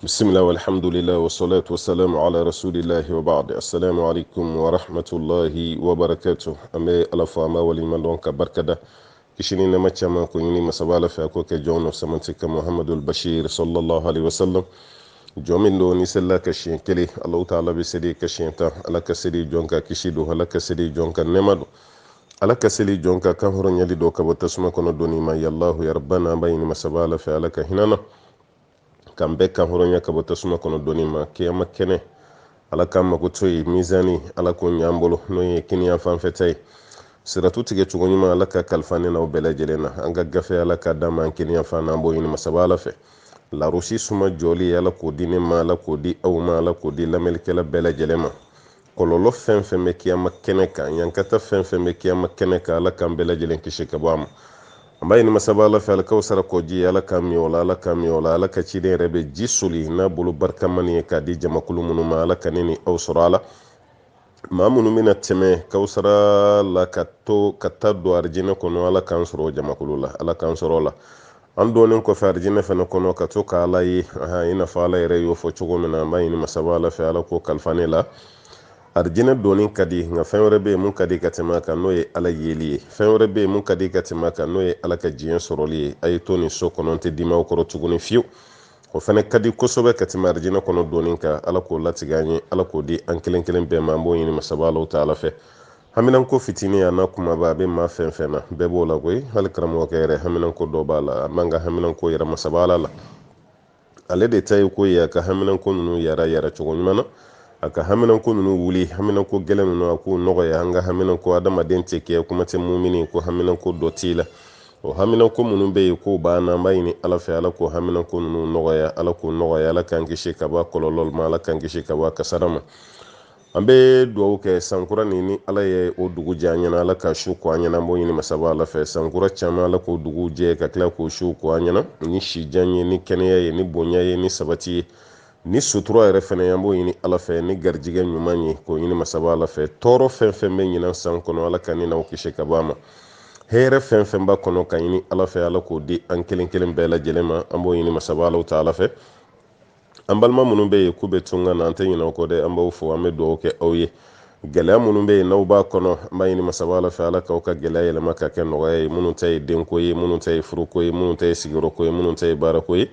بسم الله والحمد لله والصلاة والسلام على رسول الله وبعد السلام عليكم ورحمة الله وبركاته أمي ألفا ما ولي من دونك بركة كشني نما تشاما كوني مسابالة في أكوك جون سمنتك محمد البشير صلى الله عليه وسلم جومين دو نسلا كشين كلي الله تعالى بسدي كشين تا على كسدي جونكا كشيدو على كسدي جونكا نمدو على كسدي جونكا كهر يلي دوكا بتسمى كنا دوني ما يالله يا ربنا بين مسابالة في على كهنانا kan be kan horonya ka bota suma kono doni ma kiyama kene ala kam ma kutoyi mizani ala ko nyambolo no ye kiniya fan fetay siratu tige chugoni ma ala ka kalfane na obela jelena anga gafe ala ka dama kiniya fan ambo yin masabala fe la rusi suma joli ala ko dine ma ala ko di aw ma ala ko di lamel kala bela jelema kololo fen fen me kiyama kene ka yankata fen fen me kiyama kene ka ala kam bela jelen kishi ka bam ambaye ni masabala fi alkawsara ko ji ala kamiola ala ka ci den rebe jisuli na bulu barkamani ka di jamakulu munu ma ala kanini aw surala ma munu mina teme kawsara la katto katado arjina kono ala kan suro jamakulu la ala kan suro la andonin ko fa arjina fa kono ka to ka ala yi ina fa ala re yo fo chugo mina ambaye ni masabala fi ala ko kalfanela arjina donin kadi nga fenwre be mun kadi katima kan no ye ala yeli fenwre be mun kadi katima kan no ye ala ka jiyen soroli ay toni so kononte dima ko rotuguni fiu o fene kadi kosobe katima arjina kono donin ka ala ko latiganye ala ko di an kelen be mambo yini masabalo taala fe haminan ko fitini ya na kuma ba be ma fenfena be bola goy hal karamo kere haminan ko do bala manga haminan ko yara masabala la ale de tay ko ya ka haminan ko nunu yara chugumana aka haminan ko nunu wuli haminan ko gelen nunu ko nogoya hanga haminan ko adama dente ke kuma te mu'mini ko haminan ko dotila o haminan ko munun be ko bana bayini ala fa ala ko haminan ko nunu nogoya ala kan gishi ka ba kololol ma ala kan gishi ka ba kasarama ambe do ke sankura ni ala ye o dugu janyana ala ka shu ko anyana mo yini masaba ala fa sankura chama ala ko dugu je ka kla ko shu ko anyana ni shi janye ni keneye ni bonya ye ni sabati ni sutura yɛrɛ fɛnɛ yan b'o ɲini ala fɛ ni garijigɛ ɲuman ye k'o ɲini masaba ala fɛ tɔɔrɔ fɛn fɛn bɛ ɲinan san kɔnɔ ala ka ni n'aw kisi ka bɔ a ma hɛrɛ fɛn fɛn b'a kɔnɔ ka ɲini ala fɛ ala k'o di an kelen kelen bɛɛ lajɛlen ma an b'o ɲini masaba alaw ta ala fɛ an balima minnu bɛ yen k'u bɛ tunga na an tɛ ɲinɛ o kɔ dɛ an b'aw fo an bɛ dugawu kɛ aw ye gɛlɛya minnu bɛ yen n'aw b'a kɔnɔ an b'a ɲini masaba ala fɛ ala k'aw ka gɛlɛya yɛlɛma ka kɛ nɔgɔya ye minnu ta ye denko ye minnu ta ye furuko ye minnu ta ye sigiyɔrɔko ye minnu ta ye baarako ye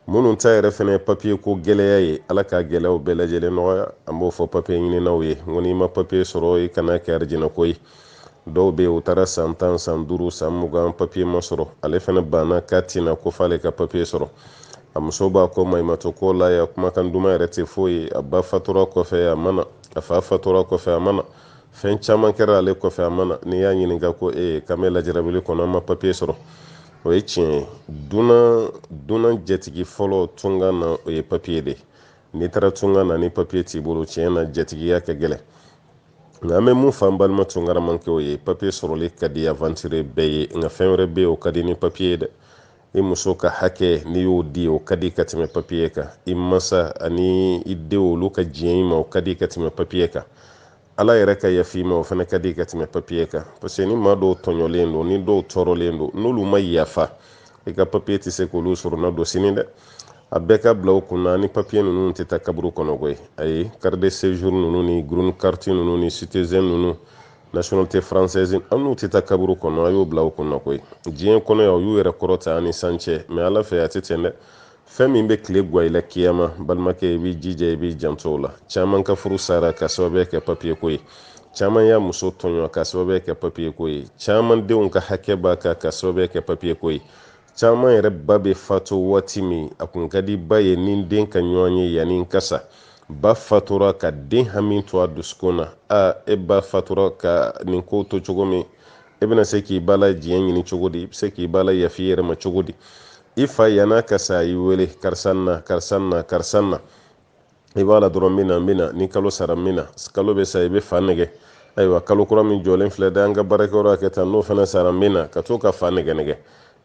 minnu ta yɛrɛ fɛnɛ papiye ko gɛlɛya ye ala ka gɛlɛyaw bɛɛ lajɛlen nɔgɔya an b'o fɔ papiye ɲininaw ye ngo n'i ma papiye sɔrɔ i kana kɛ arijinɛ ko ye dɔw bɛ yen u taara san 10 san 5 san 20 papiye ma sɔrɔ ale fɛnɛ banna k'a tina ko f'ale ka papiye sɔrɔ a muso b'a ko maɲumatɔ ko la ya kumakan duman yɛrɛ tɛ foyi a ba fatura kɔfɛ a mana a fa fatura kɔfɛ a mana fɛn caman kɛra ale kɔfɛ a mana n'i y'a ɲininka ko k'an bɛ lajarabili kɔnɔ an ma papiye sɔrɔ o ye tiɲɛ ye dunan jatigi fɔlɔ tunga na o ye papiye de n'i taara tunga na ni papiye t'i bolo tiɲɛ na jatigiya ka gɛlɛn nka an bɛ mun fɔ an balima tungaraman kɛ o ye papiye sɔrɔli ka di aventure bɛɛ ye nka fɛn wɛrɛ bɛ yen o ka di ni papiye ye dɛ i muso ka hakɛ n'i y'o di o ka di ka tɛmɛ papiye kan i masa ani i denw olu ka diɲɛ i ma o ka di ka tɛmɛ papiye kan ala yɛrɛ ka yafi ma o fana ka di ka tɛmɛ papiye kan parce que ni maa dɔw tɔɲɔlen don ni dɔw tɔɔrɔlen don n'olu ma yafa i ka papiye tɛ se k'olu sɔrɔ na don sini dɛ a bɛɛ ka bila u kunna ni papiye ninnu tɛ taa kaburu kɔnɔ koyi ayi carte de séjour ninnu ni green carte ninnu ni citizen ninnu nationalité française an n'u tɛ taa kaburu kɔnɔ a y'o bila u kunna koyi diɲɛ kɔnɔ yan u y'u yɛrɛ kɔrɔta ani san cɛ mais ala fɛ a tɛ ten dɛ fɛn min bɛ tile guwa i la kiyama balimakɛ i b'i jija i b'i janto o la caman ka furu sara ka sababuya kɛ papiye ko ye caman y'a muso tɔɲɔ ka sababuya kɛ papiye ko ye caman denw ka hakɛ b'a kan ka sababuya kɛ papiye ko ye caman yɛrɛ ba bɛ fatu waati min a kun ka di ba ye ni den ka ɲɔgɔn ye yanni n kasa ba fatura ka den hami to a dusukun na e ba fatura ka nin ko to cogo min e bɛna se k'i ba la diɲɛ ɲini cogo di i bɛ se k'i ba la yafi yɛrɛ ma cogo di i fa yana ka sa i wele karisa na i b'a la dɔrɔn n bɛna ni kalo sara n bɛna kalo bɛ sa i bɛ fa nɛgɛ ayiwa kalo kura min jɔlen filɛ dɛ an ka baarakɛyɔrɔ kɛ tan n'o fana sara n bɛna ka to ka fa nɛgɛ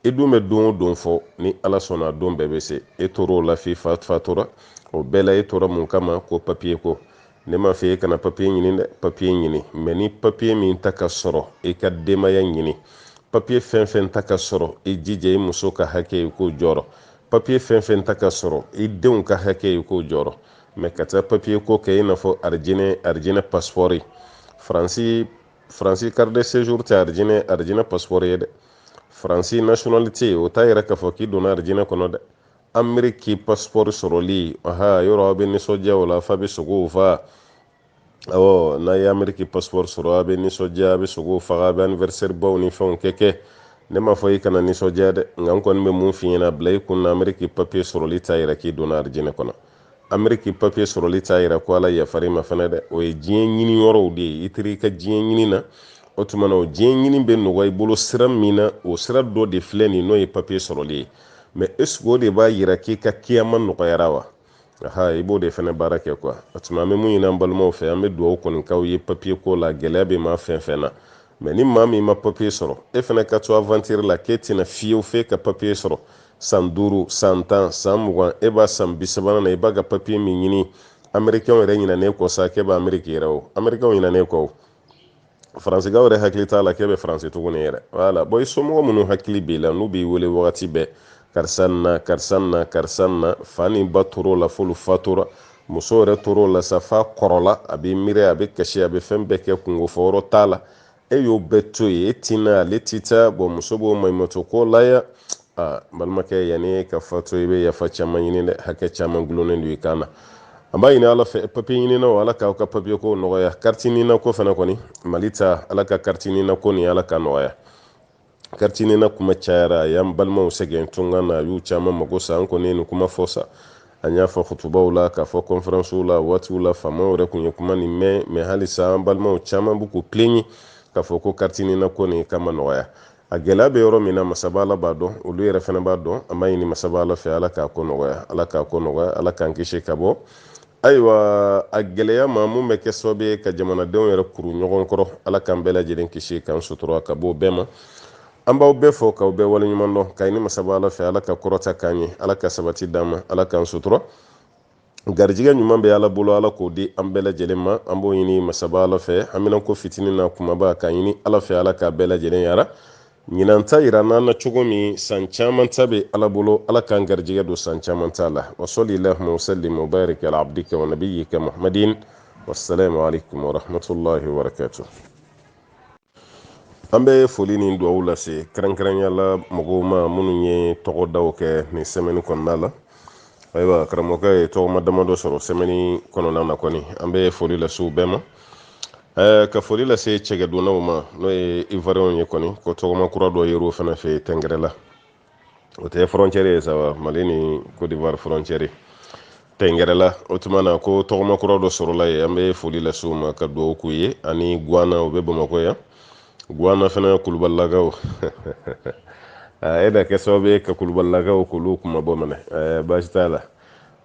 i dun bɛ don o don fɔ ni ala sɔnna a don bɛɛ bɛ se e tora o la f'i fa fatura o bɛɛ la e tora mun kama ko papiye ko ne ma fɛ e kana papiye ɲini dɛ papiye ɲini mɛ ni papiye min ta ka sɔrɔ i ka denbaya ɲini papiye fɛn fɛn ta ka sɔrɔ i jija i muso ka hakɛ i k'o jɔrɔ papier fɛn fɛn ta ka sɔrɔ i denw ka hakɛ ye k'o jɔrɔ mais ka taa papier ko kɛ i n'a fɔ arijinɛ passeport faransi carte de séjour tɛ arijinɛ passeport ye dɛ faransi nationalité o t'a yɛrɛ k'a fɔ k'i donna arijinɛ kɔnɔ dɛ ameriki passeport sɔrɔli yɔrɔ a bɛ nisɔndiya o la f'a bɛ sogow fa n'a ye ameriki passeport sɔrɔ a bɛ nisɔndiya a bɛ sogow faga a bɛ anniversaire baw ni fɛnw kɛ ne ma fɔ i kana nisɔndiya dɛ nka n kɔni bɛ mun f'i ɲɛna bila i kun na ameriki papier sɔrɔli t'a yɛrɛ k'i donna arijinɛ kɔnɔ ameriki papier sɔrɔli t'a yɛrɛ ko ala yafar'i ma fana dɛ o ye diɲɛ ɲini yɔrɔw de ye i teri i ka diɲɛ ɲini na o tuma na o diɲɛ ɲini bɛ nɔgɔya i bolo sira min na o sira dɔ de filɛ nin n'o ye papier sɔrɔli ye mais est-ce que o de b'a yira k'i ka kiyama nɔgɔyara wa i b'o de fana baara kɛ quoi o tuma an bɛ mun ɲini an balimaw fɛ an bɛ dugawu kɔni k'aw ye papier ko la gɛlɛya bɛ maa fɛn fɛn na mais ni maa min ma papier sɔrɔ e fana ka to aventure la k'e tɛna fiyewu f'e ka papier sɔrɔ san 5 san 10 san 20 e b'a san 30 na i b'a ka papier min ɲini américain yɛrɛ ɲinɛnen kɔ sa k'e bɛ amérique yɛrɛ o américain ɲinɛnen kɔ o faransigaw yɛrɛ hakili t'a la k'e bɛ faransi tuguni yɛrɛ voilà bon i somɔgɔ minnu hakili b'i la n'u b'i wele wagati bɛɛ karisa na fa ni ba tor'o la f'olu fatura muso yɛrɛ tor'o la sa f'a kɔrɔla a bɛ miiri a bɛ kasi a bɛ fɛn bɛɛ kɛ kungo fɔ yɔrɔ t'a la e y'o bɛɛ to yen e tina ale ti taa bon muso b'o maɲumatɔ ko laya balimakɛ yanni ka fatu i bɛ yafa caman ɲini dɛ hakɛ caman gulonnen don i kan na an b'a ɲini ala fɛ papier ɲininaw ala k'aw ka papier ko nɔgɔya carte ɲinina ko fana kɔni mali ta ala ka carte ɲinina ko nin ala ka nɔgɔya carte ɲinina kuma cayara a y'an balimaw sɛgɛn tunga na a y'u caman mago sa an kɔni ye nin kuma fɔ sa an y'a fɔ hutubaw la k'a fɔ conférencew la waatiw la faamaw yɛrɛ kun ye kuma nin mɛn mais halisa an balimaw caman b'u k'u plaignent k'a fɔ ko carte ɲinina ko nin kama nɔgɔya a gɛlɛya bɛ yɔrɔ min na masaba ala b'a dɔn olu yɛrɛ fana b'a dɔn an b'a ɲini masaba ala fɛ ala k'a ko nɔgɔya ala k'an kisi ka bɔ ayiwa a gɛlɛya ma mun bɛ kɛ sababu ye ka jamanadenw yɛrɛ kuru ɲɔgɔn kɔrɔ ala k'an bɛɛ lajɛlen kisi k'an sutura ka bɔ o bɛɛ ma an b'aw bɛɛ fɔ k'aw bɛɛ waleɲuman dɔn k'a ɲini masaba ala fɛ ala ka kɔrɔta k'an ye ala ka sabati d'an ma ala k'an sutura garijigɛ ɲuman bɛ ala bolo ala k'o di an bɛɛ lajɛlen ma an b'o ɲini masaba ala fɛ haminako fitinin na kumaba k'a ɲini ala fɛ ala k'a bɛɛ lajɛlen yara ɲinan ta yira n'an na cogo min san caman ta bɛ ala bolo ala k'an garijigɛ don san caman ta la wa sallallahu wa sallim wa barik ala abdika wa nabiyyika muhammadin wassalamu alaikum wa rahmatullahi wa barakatuh an bɛ foli ni dugawu lase kɛrɛnkɛrɛnya la mɔgɔw ma minnu ye tɔgɔ daw kɛ nin semaine kɔnɔna la ayiwa karamɔgɔkɛ ye tɔgɔma damadɔ sɔrɔ semaine kɔnɔna na kɔni an bɛ foli lase u bɛɛ ma ka foli lase cɛgɛdonnaw ma n'o ye ivoirien ye kɔni ko tɔgɔma kura dɔ yer'o fana fɛ tɛngɛrɛ la o tɛ frontière ye sa mali ni côte d'ivoire frontière tɛngɛrɛ la o tuma na ko tɔgɔma kura dɔ sɔrɔla ye an bɛ foli lase u ma ka dugawu k'u ye ani guana o bɛ bamakɔ yan guana fana kulubalilakaw e da kɛ sababu ye ka kulubalilakaw k'olu kuma bɔ minɛ baasi t'a la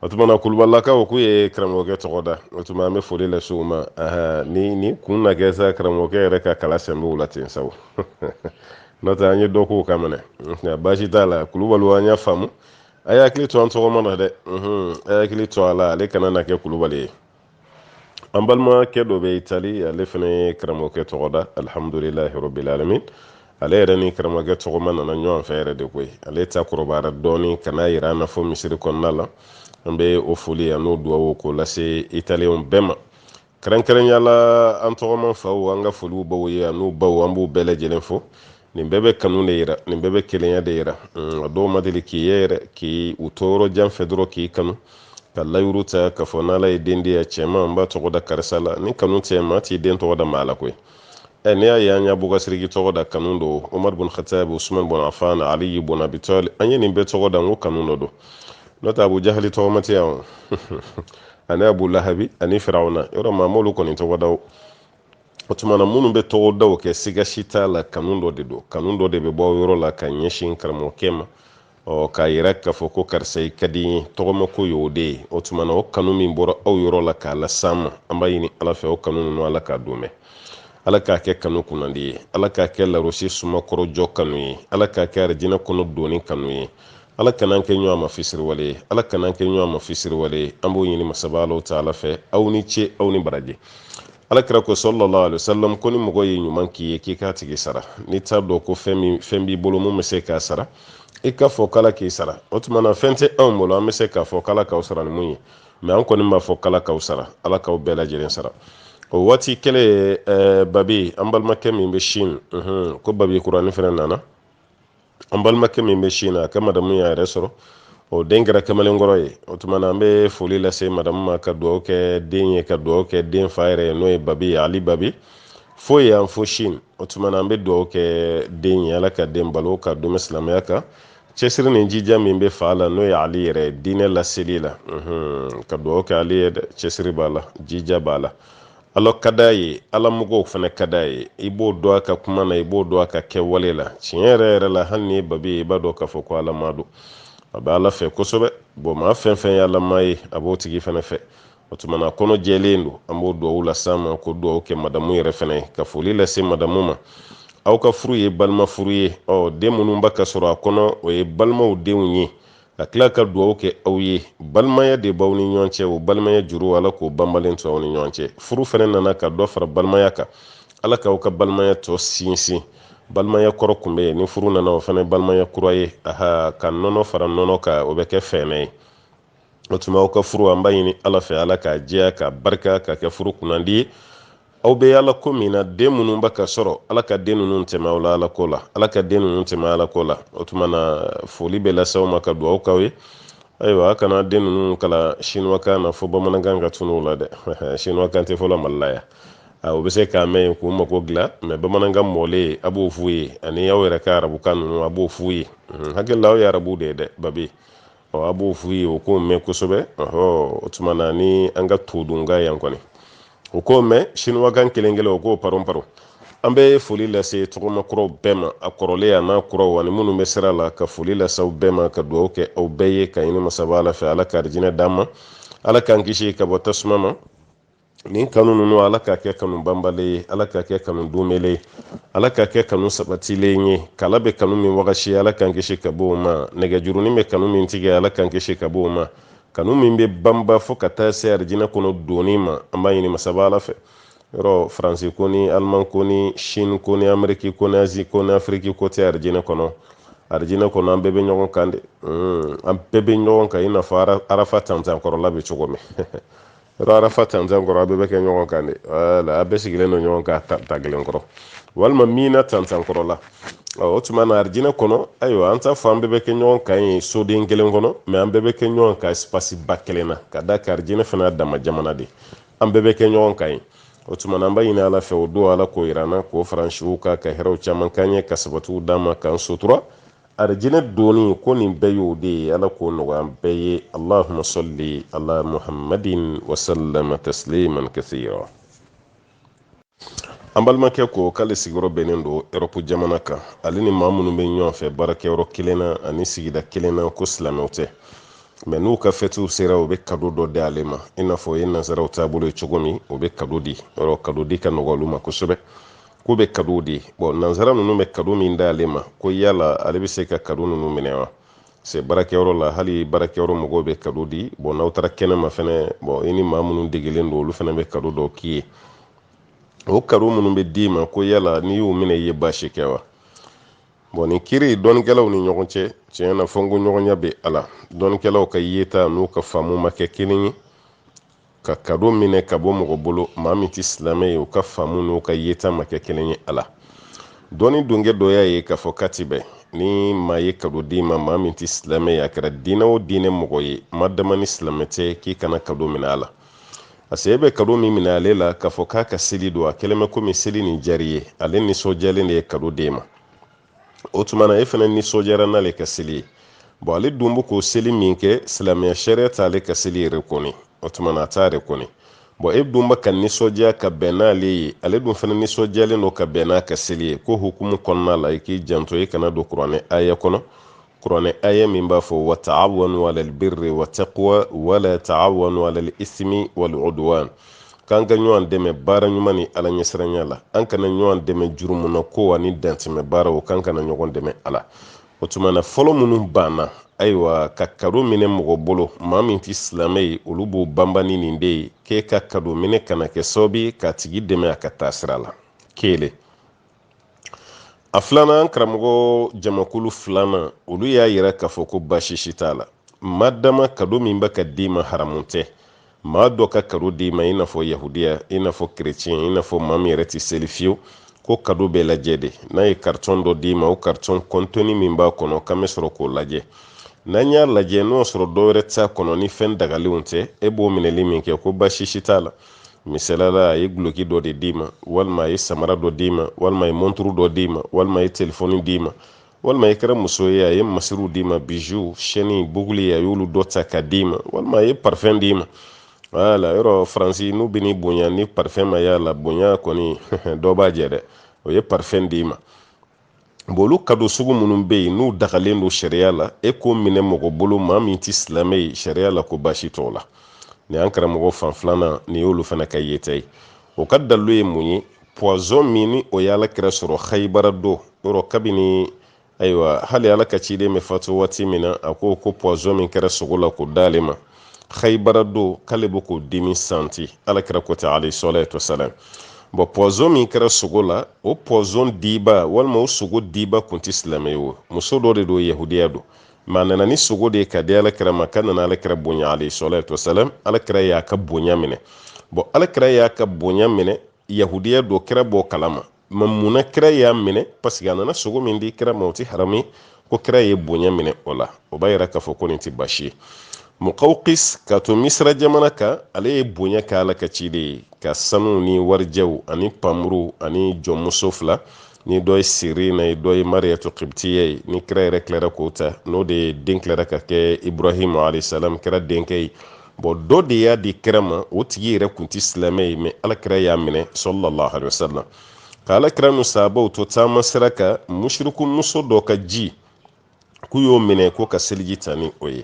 o tuma na kulubalilakaw k'u ye karamɔgɔkɛ tɔgɔ da o tuma an bɛ foli lase u ma ni kun na kɛ sa karamɔgɔkɛ yɛrɛ ka kala sɛnbɛ u la ten sa n'o tɛ an ye dɔ k'o kan minɛ baasi t'a la kulubaliw an y'a faamu a y'a hakili to an tɔgɔma na dɛ a y'a hakili to a la ale kana na kɛ kulubali ye an balimakɛ dɔ bɛ Itali ale fana ye karamɔgɔkɛ tɔgɔ da alhamdulilahi rabbil alamin ale yɛrɛ ni karamɔgɔkɛ tɔgɔma nana ɲɔgɔn fɛ yɛrɛ de koyi ale ta kɔrɔbayara dɔɔni ka n'a yira an na fɔ misiri kɔnɔna la an bɛ o foli an n'o dugawu k'o lase italiyɛnw bɛɛ ma kɛrɛnkɛrɛnya la an tɔgɔma faw an ka foliw baw ye an n'u baw an b'u bɛɛ lajɛlen fo nin bɛɛ bɛ kanu de yira nin bɛɛ bɛ kelenya de yira a dɔw ma deli k'i ye yɛrɛ k'i u to yɔrɔ jan fɛ dɔrɔn k'i kanu ka layuru ta k'a fɔ n'ala ye den di yan cɛman n b'a tɔgɔ da karisa la ni kanu tɛ maa t'i den tɔgɔ da maa la koyi ne y'a ye an y'a Bukasiriki tɔgɔ da kanu don Umar bun Khattab Usman bun Affan Ali bun Abi Talib an ye nin bɛɛ tɔgɔ da n ko kanu dɔ don n'o tɛ Abu Jahali tɔgɔ ma tɛ yan o ani Abu Lahabi ani Firawuna yɔrɔ maa m'olu kɔni tɔgɔ da o tuma na minnu bɛ tɔgɔ daw kɛ siga si t'a la kanu dɔ de don kanu dɔ de bɛ bɔ yɔrɔ la ka ɲɛsin karamɔgɔkɛ ma k'a yira k'a fɔ ko karisa i ka di n ye tɔgɔma ko y'o de ye o tuma na o kanu min bɔra aw yɔrɔ la k'a las'an ma an b'a ɲini ala fɛ o kanu ninnu ala k'a don mɛn ala k'a kɛ kanu kunnandi ye ala k'a kɛ larosi sumakɔrɔjɔ kanu ye ala k'a kɛ arijinɛ kɔnɔ donni kanu ye ala kan'an kɛ ɲɔgɔn ma fisiriwale ye ala kan'an kɛ ɲɔgɔn ma fisiriwale ye an b'o ɲini masaba alaw ta ala fɛ aw ni ce aw ni baraji ala kira ko sallallahu alaihi wasallam ko ni mɔgɔ ye ɲuman k'i ye k'i k'a tigi sara n'i t'a dɔn ko fɛn b'i bolo mun bɛ se k'a sara i ka fɔ kala k'i sara o tuma na fɛn tɛ anw bolo an bɛ se k'a fɔ kala k'aw sara ni mun ye mais an kɔni b'a fɔ kala k'aw sara ala k'aw bɛɛ lajɛlen sara o waati kɛlen babi an balimakɛ min bɛ Chine ko babi kurani fana nana an balimakɛ min bɛ Chine a ka madamu y'a yɛrɛ sɔrɔ o den kɛra kamalenkɔrɔ ye o tuma na an bɛ foli lase madamu ma ka dugawu kɛ den ye ka dugawu kɛ den fa yɛrɛ ye n'o ye babi Ali babi foyi yan fo Chine o tuma na an bɛ dugawu kɛ den ye ala ka den balo ka dɛmɛ silamɛya kan cɛsiri ni jija min bɛ fa la n'o ye Ali yɛrɛ diinɛ laseli la ka dugawu kɛ Ali ye dɛ cɛsiri b'a la jija b'a la ala ka d'a ye ala mɔgɔw fana ka d'a ye i b'o dɔn a ka kuma na i b'o dɔn a ka kɛwale la tiɲɛ yɛrɛ yɛrɛ la hali ni babi i b'a dɔn k'a fɔ ko ala ma don a bɛ ala fɛ kosɛbɛ bon maa fɛn fɛn ye ala ma ye a b'o tigi fana fɛ o tuma na kɔnɔ jɛlen don an b'o dugawu las'an ma ko dugawu kɛ madamu yɛrɛ fana ye ka foli lase madamu ma aw ka furu ye balima furu ye den minnu b'a ka sɔrɔ a kɔnɔ o ye balimaw denw ye ka tila ka dugawu kɛ aw ye balimaya de b'aw ni ɲɔgɔn cɛ o balimaya juru ala k'o banbalen to aw ni ɲɔgɔn cɛ furu fana nana ka dɔ fara balimaya kan ala k'aw ka balimaya tɔ sinsin balimaya kɔrɔ kun bɛ yen ni furu nana o fana balimaya kura ye ka nɔnɔ fara nɔnɔ kan o bɛ kɛ fɛnɛ ye o tuma aw ka furu an b'a ɲini ala fɛ ala k'a jɛya ka barika ka kɛ furu kunnandi ye aw bɛ ala ko min na den minnu b'a ka sɔrɔ ala ka den ninnu tɛmɛ aw la ala ko la ala ka den ninnu tɛmɛ ala ko la o tuma na foli bɛ lase aw ma ka dugawu k'aw ye ayiwa a kana den ninnu kalan chinois-kan na fo bamanankan ka tunun la dɛ chinois-kan tɛ fɔlɔ mali la yan o bɛ se k'a mɛn yen k'u mago dilan mais bamanankan mɔlen a b'o f'u ye ani aw yɛrɛ ka arabukan ninnu a b'o f'u ye hakili la aw ye arabu de ye dɛ babi a b'o f'u ye o k'o mɛn kosɛbɛ o tuma na ni an ka todunkan yan kɔni o k'o mɛn chinois-kan kelen kelen o k'o paron an bɛ foli lase tɔgɔmakɔrɔw bɛɛ ma a kɔrɔlen a n'a kɔrɔw ani minnu bɛ sira la ka foli lase aw bɛɛ ma ka dugawu kɛ aw bɛɛ ye ka ɲini masaba ala fɛ ala ka arijinɛ d'an ma ala k'an kisi ka bɔ tasuma ma nin kanu ninnu ala k'a kɛ kanu banbalen ye ala k'a kɛ kanu donmelen ye ala k'a kɛ kanu sabatilen ye kala bɛ kanu min wagasi ala k'an kisi ka bɔ o ma nɛgɛjurunin bɛ kanu min tigɛ ala k'an kisi ka bɔ o ma kanu min bɛ banba fo ka taa se arijinɛ kɔnɔ donni ma an b'a ɲini masaba ala fɛ yɔrɔ faransi ko ni aliman ko ni Chine ko ni Amérique ko ni Asie ko ni Afrique ko tɛ arijinɛ kɔnɔ an bɛɛ bɛ ɲɔgɔn kan de an bɛɛ bɛ ɲɔgɔn kan i n'a fɔ arafa tantankɔrɔla bɛ cogo min yɔrɔ arafa tantankɔrɔ a bɛɛ bɛ kɛ ɲɔgɔn kan de wala a bɛɛ sigilen don ɲɔgɔn kan ta kelen kɔrɔ walima mina tantankɔrɔla o tuma na arijinɛ kɔnɔ ayiwa an t'a fɔ an bɛɛ bɛ kɛ ɲɔgɔn kan ye soden kelen kɔnɔ mais an bɛɛ bɛ kɛ ɲɔgɔn kan espace ba kelen na ka da kan arijinɛ fana y'a dama jamana de an bɛɛ bɛ kɛ ɲɔgɔn kan ye o tuma na an b'a ɲini ala fɛ o don ala k'o yira an na k'o faransiw ka hɛrɛw caman k'an ye ka sabatiw d'an ma k'an sutura arijinɛ donni ko nin bɛɛ y'o de ye ala k'o nɔgɔya an bɛɛ ye allahumma salli ala muhammadin wa sallama tasliman kathira an balimakɛ ko k'ale sigiyɔrɔ bɛnnen don Europe jamana kan ale ni maa minnu bɛ ɲɔgɔn fɛ baarakɛyɔrɔ kelen na ani sigida kelen na ko silamɛw tɛ mais n'u ka fɛtiw sera u bɛ kado dɔ di ale ma i n'a fɔ o ye nanzaraw taabolo ye cogo min u bɛ kado di yɔrɔ kado di ka nɔgɔ olu ma kosɛbɛ k'u bɛ kado di bon nanzara ninnu bɛ kado min da ale ma ko yala ale bɛ se ka kado ninnu minɛ wa c'est baarakɛyɔrɔ la hali baarakɛyɔrɔ mɔgɔw bɛ kado di bon n'aw taara kɛnɛma fɛnɛ bon i ni maa minnu degelen don olu fɛnɛ bɛ kado dɔw k'i ye o kado minnu bɛ d'i ma ko yala n'i y'u minɛ i ye baasi kɛ wa bon nin kiri dɔnnikɛlaw ni ɲɔgɔn cɛ tiɲɛ na fɔ n ko ɲɔgɔnya bɛ ala dɔnnikɛlaw ka yeta n'u ka faamu ma kɛ kelen ye ka kado minɛ ka bɔ mɔgɔ bolo maa min tɛ silamɛ ye u ka faamu n'u ka yeta ma kɛ kelen ye ala dɔnni donkɛ dɔ y'a ye k'a fɔ k'a ti bɛn ni maa ye kado d'i ma maa min tɛ silamɛ ye a kɛra diinɛ o diinɛ mɔgɔ ye ma dama ni silamɛ tɛ k'i kana kado minɛ a la parce que e bɛ kado min minɛ ale la k'a fɔ k'a ka seli don a kɛlen bɛ komi seli nin diyar'i ye ale nisɔndiyalen de ye kado d'e ma o tuma na e fana nisɔndiyara n'ale ka seli ye bon ale dun bɛ k'o seli min kɛ silamɛya sariya t'ale ka seli yɛrɛ kɔni o tuma na a t'a yɛrɛ kɔni bon e dun bɛ ka nisɔndiya ka bɛn n'ale ye ale dun fana nisɔndiyalen don ka bɛn n'a ka seli ye ko hukumu kɔnɔna la i k'i janto i kana don kuranɛ aya kɔnɔ kuranɛ aya min b'a fɔ wa ta'awanu alal birri wa taqwa wala ta'awanu alal ismi wal udwan k'an ka ɲɔgɔn dɛmɛ baara ɲuman ni ala ɲɛsiranya la an kana ɲɔgɔn dɛmɛ jurumuna ko ani dantɛmɛ baaraw k'an kana ɲɔgɔn dɛmɛ ala o tuma na fɔlɔ minnu banna ayiwa ka kado minɛ mɔgɔ bolo maa min tɛ silamɛ ye olu b'o banbani nin de ye k'e ka kado minɛ kana kɛ sababu ye k'a tigi dɛmɛ a ka taa sira la kelen a filanan karamɔgɔ jamakulu filanan olu y'a yira k'a fɔ ko baasi si t'a la madama kado min bɛ ka d'i ma haramu tɛ maa dɔ ka kado d'i ma i n'a fɔ yahudiya i n'a fɔ kerecɛn i n'a fɔ maa min yɛrɛ tɛ seli fiyewu ko kado bɛɛ lajɛ de n'a ye karitɔn dɔ d'i ma o karitɔn kɔntɔni min b'a kɔnɔ k'an bɛ sɔrɔ k'o lajɛ n'an y'a lajɛ n'o sɔrɔ dɔwɛrɛ t'a kɔnɔ ni fɛn dagalenw tɛ e b'o minɛli min kɛ ko baasi si t'a la misalala a ye guloki dɔ de d'i ma walima a ye samara dɔ d'i ma walima a ye monturu dɔ d'i ma walima a ye telefɔni d'i ma walima i kɛra muso ye a ye masiriw d'i ma bijou chaîne buguli a y'olu dɔ ta ka d'i ma walima a ye parfum d'i ma wala yɔrɔ faransi n'u bɛ n'i bonya ni parfum ma y'a la bonya kɔni dɔ b'a jɛ dɛ o ye parfum d'i ma bon olu kado sugu minnu bɛ yen n'u dagalen don sariya la e k'o minɛ mɔgɔ bolo maa min tɛ silamɛ ye sariya la ko baasi t'o la ni an karamɔgɔ fan filanan ni y'olu fana ka yeta ye o ka dalilu ye mun ye poison min ni o ye Alakira sɔrɔ Khayibara don yɔrɔ kabini ayiwa hali Ala ka ciden bɛ fatu waati min na a ko poison min kɛra sogo la k'o d'ale ma Khayibara don k'ale bɛ k'o dimi santi Alakira ko ten alayhi salatu wasalam bon poison min kɛra sogo la o poison diba walima o sogo diba kun tɛ silamɛ ye o muso dɔ de don yahudiya don ma nana ni sogo de ka di Alakira ma ka nana Alakira bonya alayhi salatu wasalam Alakira y'a ka bonya minɛ bon Alakira y'a ka bonya minɛ yahudiya don kira b'o kalama ma munna kira y'a minɛ parce que a nana sogo min di kira ma o tɛ haramu ko kira ye bonya minɛ o la o b'a yira k'a fɔ ko nin tɛ baasi ye Muqawqis ka to Misira jamana kan ale ye bonya kɛ Ala ka ciden ye ka sanu ni warijɛw ani pamuru ani jɔnmuso fila ni dɔ ye Sirina ye dɔ ye Mariyatu Qibtiya ye ni kira yɛrɛ tilara k'o ta n'o de ye den tilara ka kɛ Ibrahim alayhi salam kira denkɛ ye bon dɔ de y'a di kira ma o tigi yɛrɛ kun tɛ silamɛ ye mais Alakira y'a minɛ sallallahu alayhi wa sallam ka Alakira nu sahabaw to taama sira kan mushriku muso dɔ ka ji k'u y'o minɛ ko ka seliji ta ni o ye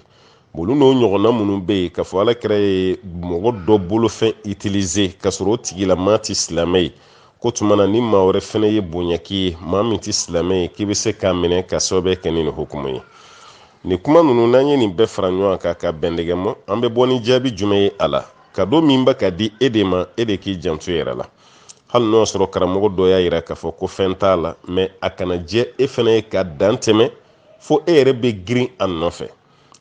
olu n'o ɲɔgɔnna minnu bɛ yen k'a fɔ Alakira ye mɔgɔ dɔ bolofɛn utiliser ka sɔrɔ o tigilamaa tɛ silamɛ ye ko tuma na ni maa wɛrɛ fana ye bonya k'i ye maa min tɛ silamɛ ye k'i bɛ se k'a minɛ ka sababu kɛ ni nin hukumu ye nin kuma ninnu n'an ye nin bɛɛ fara ɲɔgɔn kan ka bɛndɛgɛ mɔ an bɛ bɔ ni jaabi jumɛn ye a la kado min bɛ ka di e de ma e de k'i janto yɛrɛ la hali n'o sɔrɔ karamɔgɔ dɔ y'a yira k'a fɔ ko fɛn t'a la mais a kana jɛ e fana ye ka dan tɛmɛ fo e yɛrɛ bɛ girin a nɔfɛ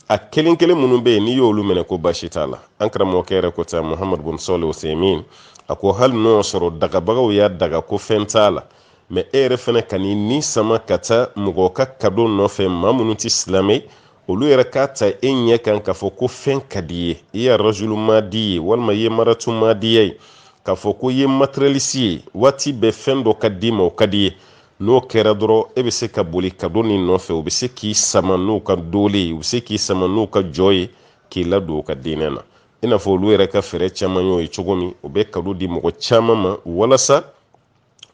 a kelen kelen minnu bɛ yen n'i y'olu minɛ ko baasi t'a la an karamɔgɔkɛ yɛrɛ ko ta Muhammad bin Salih Uthaymin a ko hali n'o sɔrɔ dagabagaw y'a daga ko fɛn t'a la mais e yɛrɛ fana ka n'i ni sama ka taa mɔgɔ ka kado nɔfɛ maa minnu tɛ silamɛ olu yɛrɛ k'a ta e ɲɛ kan k'a fɔ ko fɛn ka di ye i ye rajulu madi ye walima i ye maratu madiya ye k'a fɔ ko i ye matérialiste ye waati bɛɛ fɛn dɔ ka di ma o ka di ye n'o kɛra dɔrɔn e bɛ se ka boli kado nin nɔfɛ u bɛ se k'i sama n'u ka doole ye u bɛ se k'i sama n'u ka jɔ ye k'i ladon u ka diinɛ na i n'a fɔ olu yɛrɛ ka fɛɛrɛ caman y'o ye cogo min u bɛ kado di mɔgɔ caman ma walasa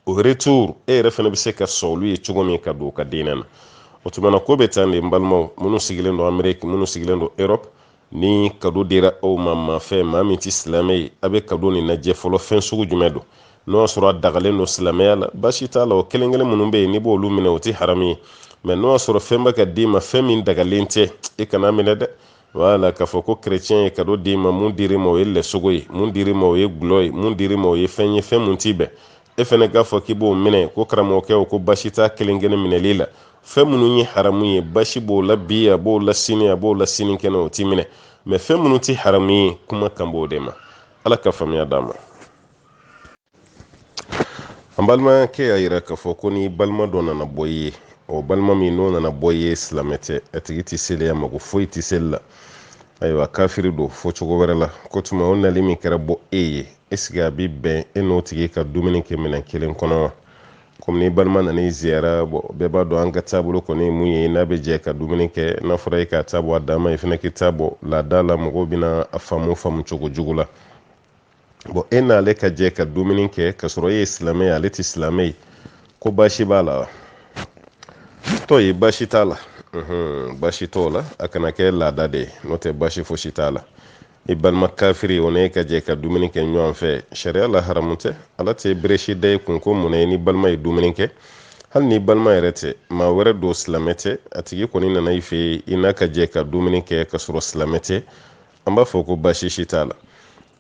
o retour e yɛrɛ fana bɛ se ka sɔn olu ye cogo min ka don u ka diinɛ na o tuma na ko bɛ taa de n balimaw minnu sigilen don Amérique minnu sigilen don Europe ni kado dira aw ma maa fɛ maa min tɛ silamɛ ye a bɛ kado nin lajɛ fɔlɔ fɛn sugu jumɛn don n'o y'a sɔrɔ a dagalen don silamɛya la baasi t'a la o kelen kelen minnu bɛ yen n'i b'olu minɛ o tɛ haramu ye mais n'o y'a sɔrɔ fɛn bɛ ka d'i ma fɛn min dagalen tɛ e kana minɛ dɛ wala k'a fɔ ko kerecɛn ye kado d'i ma mun dir'i ma o ye lɛsogo ye mun dir'i ma o ye gulɔ ye mun dir'i ma o ye fɛn ye fɛn mun t'i bɛn e fana k'a fɔ k'i b'o minɛ ko karamɔgɔkɛ o ko baasi t'a kelen kelen minɛli la fɛn minnu ye haramu ye basi b'o la bi a b'o la sini a b'o la sini kɛnɛ o t'i minɛ mais fɛn minnu tɛ haramu ye kuma kan b'o de ma Ala ka faamuya d'an ma an balimakɛ y'a yira k'a fɔ ko ni balima dɔ nana bɔ i ye o balima min n'o nana bɔ i ye silamɛ tɛ a tigi tɛ seli a mago foyi tɛ seli la ayiwa kafiri don fo cogo wɛrɛ la ko tuma o nali min kɛra bɔ e ye est-ce que a bɛ bɛn e n'o tigi ka dumuni kɛ minɛn kelen kɔnɔ wa komi ni balima nana i ziyara bɛɛ b'a dɔn an ka taabolo kɔni ye mun ye n'a bɛ jɛ ka dumuni kɛ n'a fɔra e k'a ta bɔ a dan ma i fana k'i ta bɔ laada la mɔgɔw bɛna a faamu cogo jugu la e n'ale ka jɛ ka dumuni kɛ ka sɔrɔ e ye silamɛ ye ale tɛ silamɛ ye ko baasi b'a la wa t'o ye baasi t'a la baasi t'o la a kana kɛ laada de ye n'o tɛ baasi fosi t'a la i balima kafiri o ne ka jɛ ka dumuni kɛ ɲɔgɔn fɛ sariya la haramu tɛ ala tɛ beresi da i kun ko mun ye ni balima ye dumuni kɛ hali ni balima yɛrɛ tɛ maa wɛrɛ don silamɛ tɛ a tigi kɔni nana i fɛ i n'a ka jɛ ka dumuni kɛ ka sɔrɔ silamɛ tɛ an b'a fɔ ko baasi si t'a la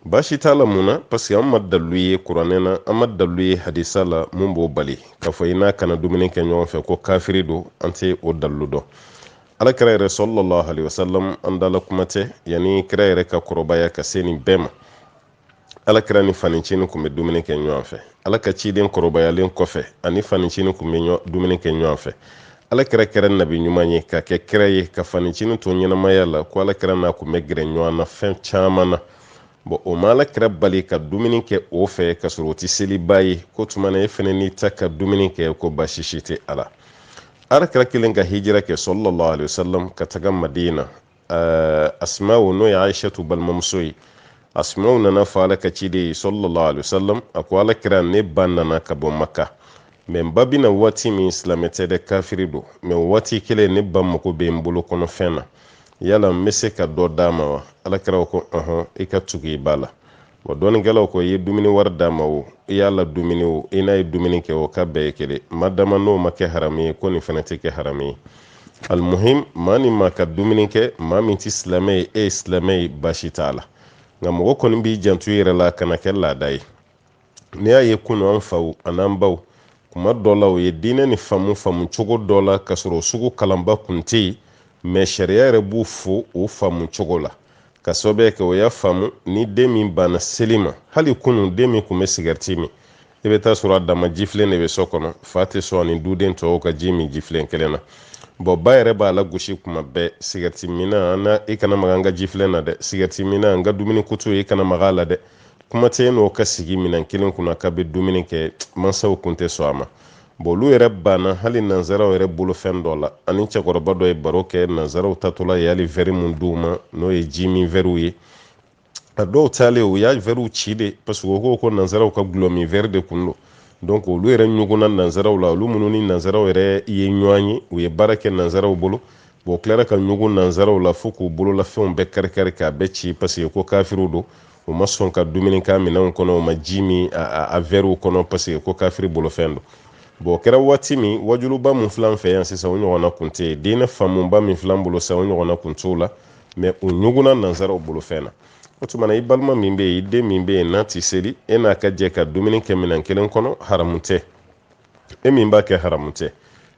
bashi t'a la mun na parce que an ma dalu ye kuranɛ na an ma dalu ye hadisa la mun b'o bali k'a fɔ i n'a kana dumuni kɛ ɲɔgɔn fɛ ko kafiri don an tɛ o dalu dɔn. alakira yɛrɛ sallallahu alaihi wasallam an dala kuma tɛ yani kira yɛrɛ ka kɔrɔbaya ka se nin bɛɛ ma. alakira ni fanicini kun bɛ dumuni kɛ ɲɔgɔn fɛ. ala ka ciden kɔrɔbayalen kɔfɛ ani fanicini kun bɛ dumuni kɛ ɲɔgɔn fɛ. alakira kɛra nabi ɲuman ye ka kɛ kira ye ka fanicini to ɲɛnamaya la ko alakira n'a kun bɛ gɛrɛ ɲɔgɔn na fɛn caman na. bon o ma alakira bali ka dumuni kɛ o fɛ ka sɔrɔ o tɛ seliba ye ko tuma na e fɛnɛ n'i ta ka dumuni kɛ ko baasi si tɛ ala. alakira kelen ka hijira kɛ sallallahu alaihi wasallam ka taga madina. asma'u n'o ye aishatu balimamuso ye. asma'u nana fɔ ala ka ciden ye sallallahu alaihi wasallam a ko alakira ne ba nana ka bɔ maka mɛ n ba bɛna waati min silamɛ tɛ dɛ kafiri don mɛ waati kelen ne ba mago bɛ n bolo kɔnɔ fɛn na yala n bɛ se ka dɔ d'a ma wa. alakira ko i ka tugu i ba la. bon dɔɔnikɛlaw ko i ye dumuni wari d'a ma o i y'a la dumuni o i n'a ye dumuni kɛ o ka bɛɛ ye kelen madama n'o ma kɛ haramu ye ko nin fana tɛ kɛ haramu ye. alimuhim maa ni maa ka dumuni kɛ maa min tɛ silamɛ ye e ye silamɛ ye baasi t'a la nka mɔgɔ kɔni b'i janto i yɛrɛ la kana kɛ laada ye. n'i y'a ye kunu an faw an'an baw kuma dɔ la o ye diinɛ ni faamu cogo dɔ la ka sɔrɔ sugu kalanba kun tɛ yen mɛ sariya yɛrɛ b'u fo o faamu cogo la ka sababu kɛ o y'a faamu ni den min banna seli ma hali kunu den min kun bɛ sigɛriti min i bɛ taa sɔrɔ a dama jifilen de bɛ so kɔnɔ fa tɛ sɔn ani duden tɔw ka ji min jifilen kelen na. bon ba yɛrɛ b'a la gosi kuma bɛɛ sigɛriti mina an na i kana maga an ka jifilen na dɛ sigɛriti mina an ka dumuni kutu i kana maga a la dɛ kuma tɛ yen n'o ka sigi minɛn kelen kunna k'a bɛ dumuni kɛ mansaw kun tɛ sɔn a ma. bon olu yɛrɛ banna hali nanzaraw yɛrɛ bolo fɛn dɔ la ani cɛkɔrɔba dɔ ye baro kɛ nanzaraw tatɔla ye hali vɛri mun d'u ma n'o ye ji min vɛriw ye a dɔw taalen u y'a vɛriw ci de parce que u ko nanzaraw ka gulɔ min vɛri de kun don donc olu yɛrɛ ɲuguna nanzaraw la olu minnu ni nanzaraw yɛrɛ ye ɲɔgɔn ye u ye baara kɛ nanzaraw bolo bon tilara ka ɲugu nanzaraw la fo k'u bolola fɛnw bɛɛ kari-kari k'a bɛɛ ci parce que ko kafiriw don u ma sɔn ka dumuni k'a minɛnw kɔnɔ u ma ji min a vɛriw kɔnɔ parce que ko kafiri bolofɛn don. bon o kɛra waati min wajuluba min filan fɛ yan sisan o ɲɔgɔnna kun tɛ yen diinɛ faamuba min filan bolo sisan o ɲɔgɔnna kun t'o la mɛ u ɲuguna nanzaraw bolofɛn na. o tuma na i balima min bɛ yen i den min bɛ yen n'a ti seli e n'a ka jɛ ka dumuni kɛ minɛn kelen kɔnɔ haramu tɛ e min b'a kɛ haramu tɛ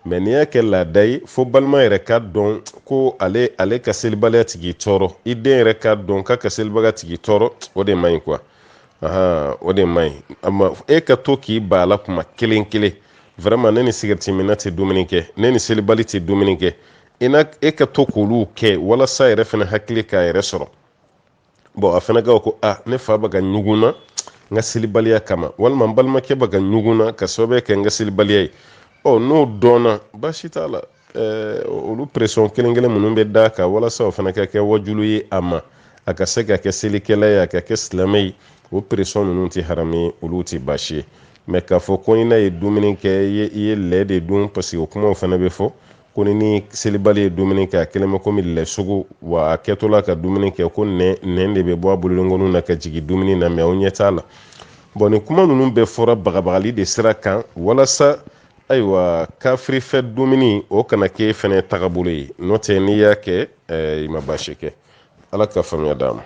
mɛ n'i y'a kɛ laada ye fo balima yɛrɛ ka dɔn ko ale ka selibaliya tigi tɔɔrɔ i den yɛrɛ ka dɔn k'a ka selibaliya tigi tɔɔrɔ o de man ɲi quoi o de man ɲi ama e ka to k'i ba a la kuma kelen kelen vraiment ne ni sigɛriti minna tɛ dumuni kɛ ne ni selibali tɛ dumuni kɛ e ka to k'olu kɛ walasa yɛrɛ fana hakili k'a yɛrɛ sɔrɔ. bon a fana ka ko ne fa bɛ ka ɲuguna n ka selibaliya kama walima n balimakɛ bɛ ka ɲuguna ka sababu kɛ n ka selibaliya ye n'o dɔnna baasi t'a la olu pression kelen kelen minnu bɛ d'a kan walasa o fana ka kɛ wajulu ye a ma a ka se ka kɛ selikɛla ye a ka kɛ silamɛ ye o pression ninnu tɛ haramu ye olu tɛ baasi ye mɛ k'a fɔ ko i n'a ye dumuni kɛ i ye lɛ de dun parce que o kumaw fana bɛ fɔ ko ni selibali ye dumuni kɛ a kelen bɛ komi lɛ sugu wa a kɛtɔla ka dumuni kɛ ko nɛn de bɛ bɔ a bolodenkɔniw na ka jigin dumuni na mɛ aw ɲɛ t'a la. bon nin kuma ninnu bɛɛ fɔra bagabagali de sira kan walasa ayiwa kafirifɛ dumuni o kana kɛ fɛnɛ tagabolo ye n'o tɛ n'i y'a kɛ i ma baasi kɛ ala ka faamuya d'a ma.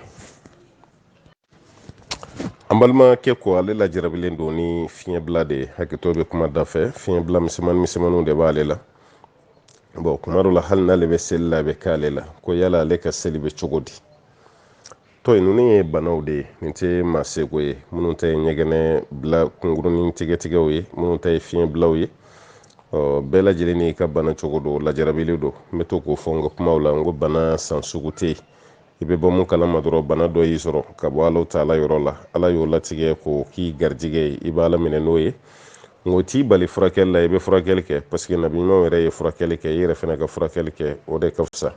an balimakɛ ko ale lajarabilen don ni fiɲɛbila de ye hakɛto bɛ kuma da fɛ fiɲɛbila misɛmaninw de b'ale la. bon kuma dɔ la hali n'ale bɛ seli la a bɛ k'ale la ko yala ale ka seli bɛ cogo di. to yen ninnu ye banaw de ye nin tɛ maa seko ye minnu ta ye ɲɛgɛnɛ bila kunkurunin tigɛtigɛw ye minnu ta ye fiɲɛbilaw ye bɛɛ lajɛlen n'i ka bana cogo don lajarabili don n bɛ to k'o fɔ n ka kumaw la n ko bana san sugu tɛ yen i bɛ bɔ mun kalama dɔrɔn bana dɔ y'i sɔrɔ ka bɔ Alahu Taala yɔrɔ la ala y'o latigɛ k'o k'i garijɛgɛ ye i b'a laminɛ n'o ye ngo t'i bali furakɛli la i bɛ furakɛli kɛ parce que nabi ɲumanw yɛrɛ ye furakɛli kɛ i yɛrɛ fana ka furakɛli kɛ o de ka fisa.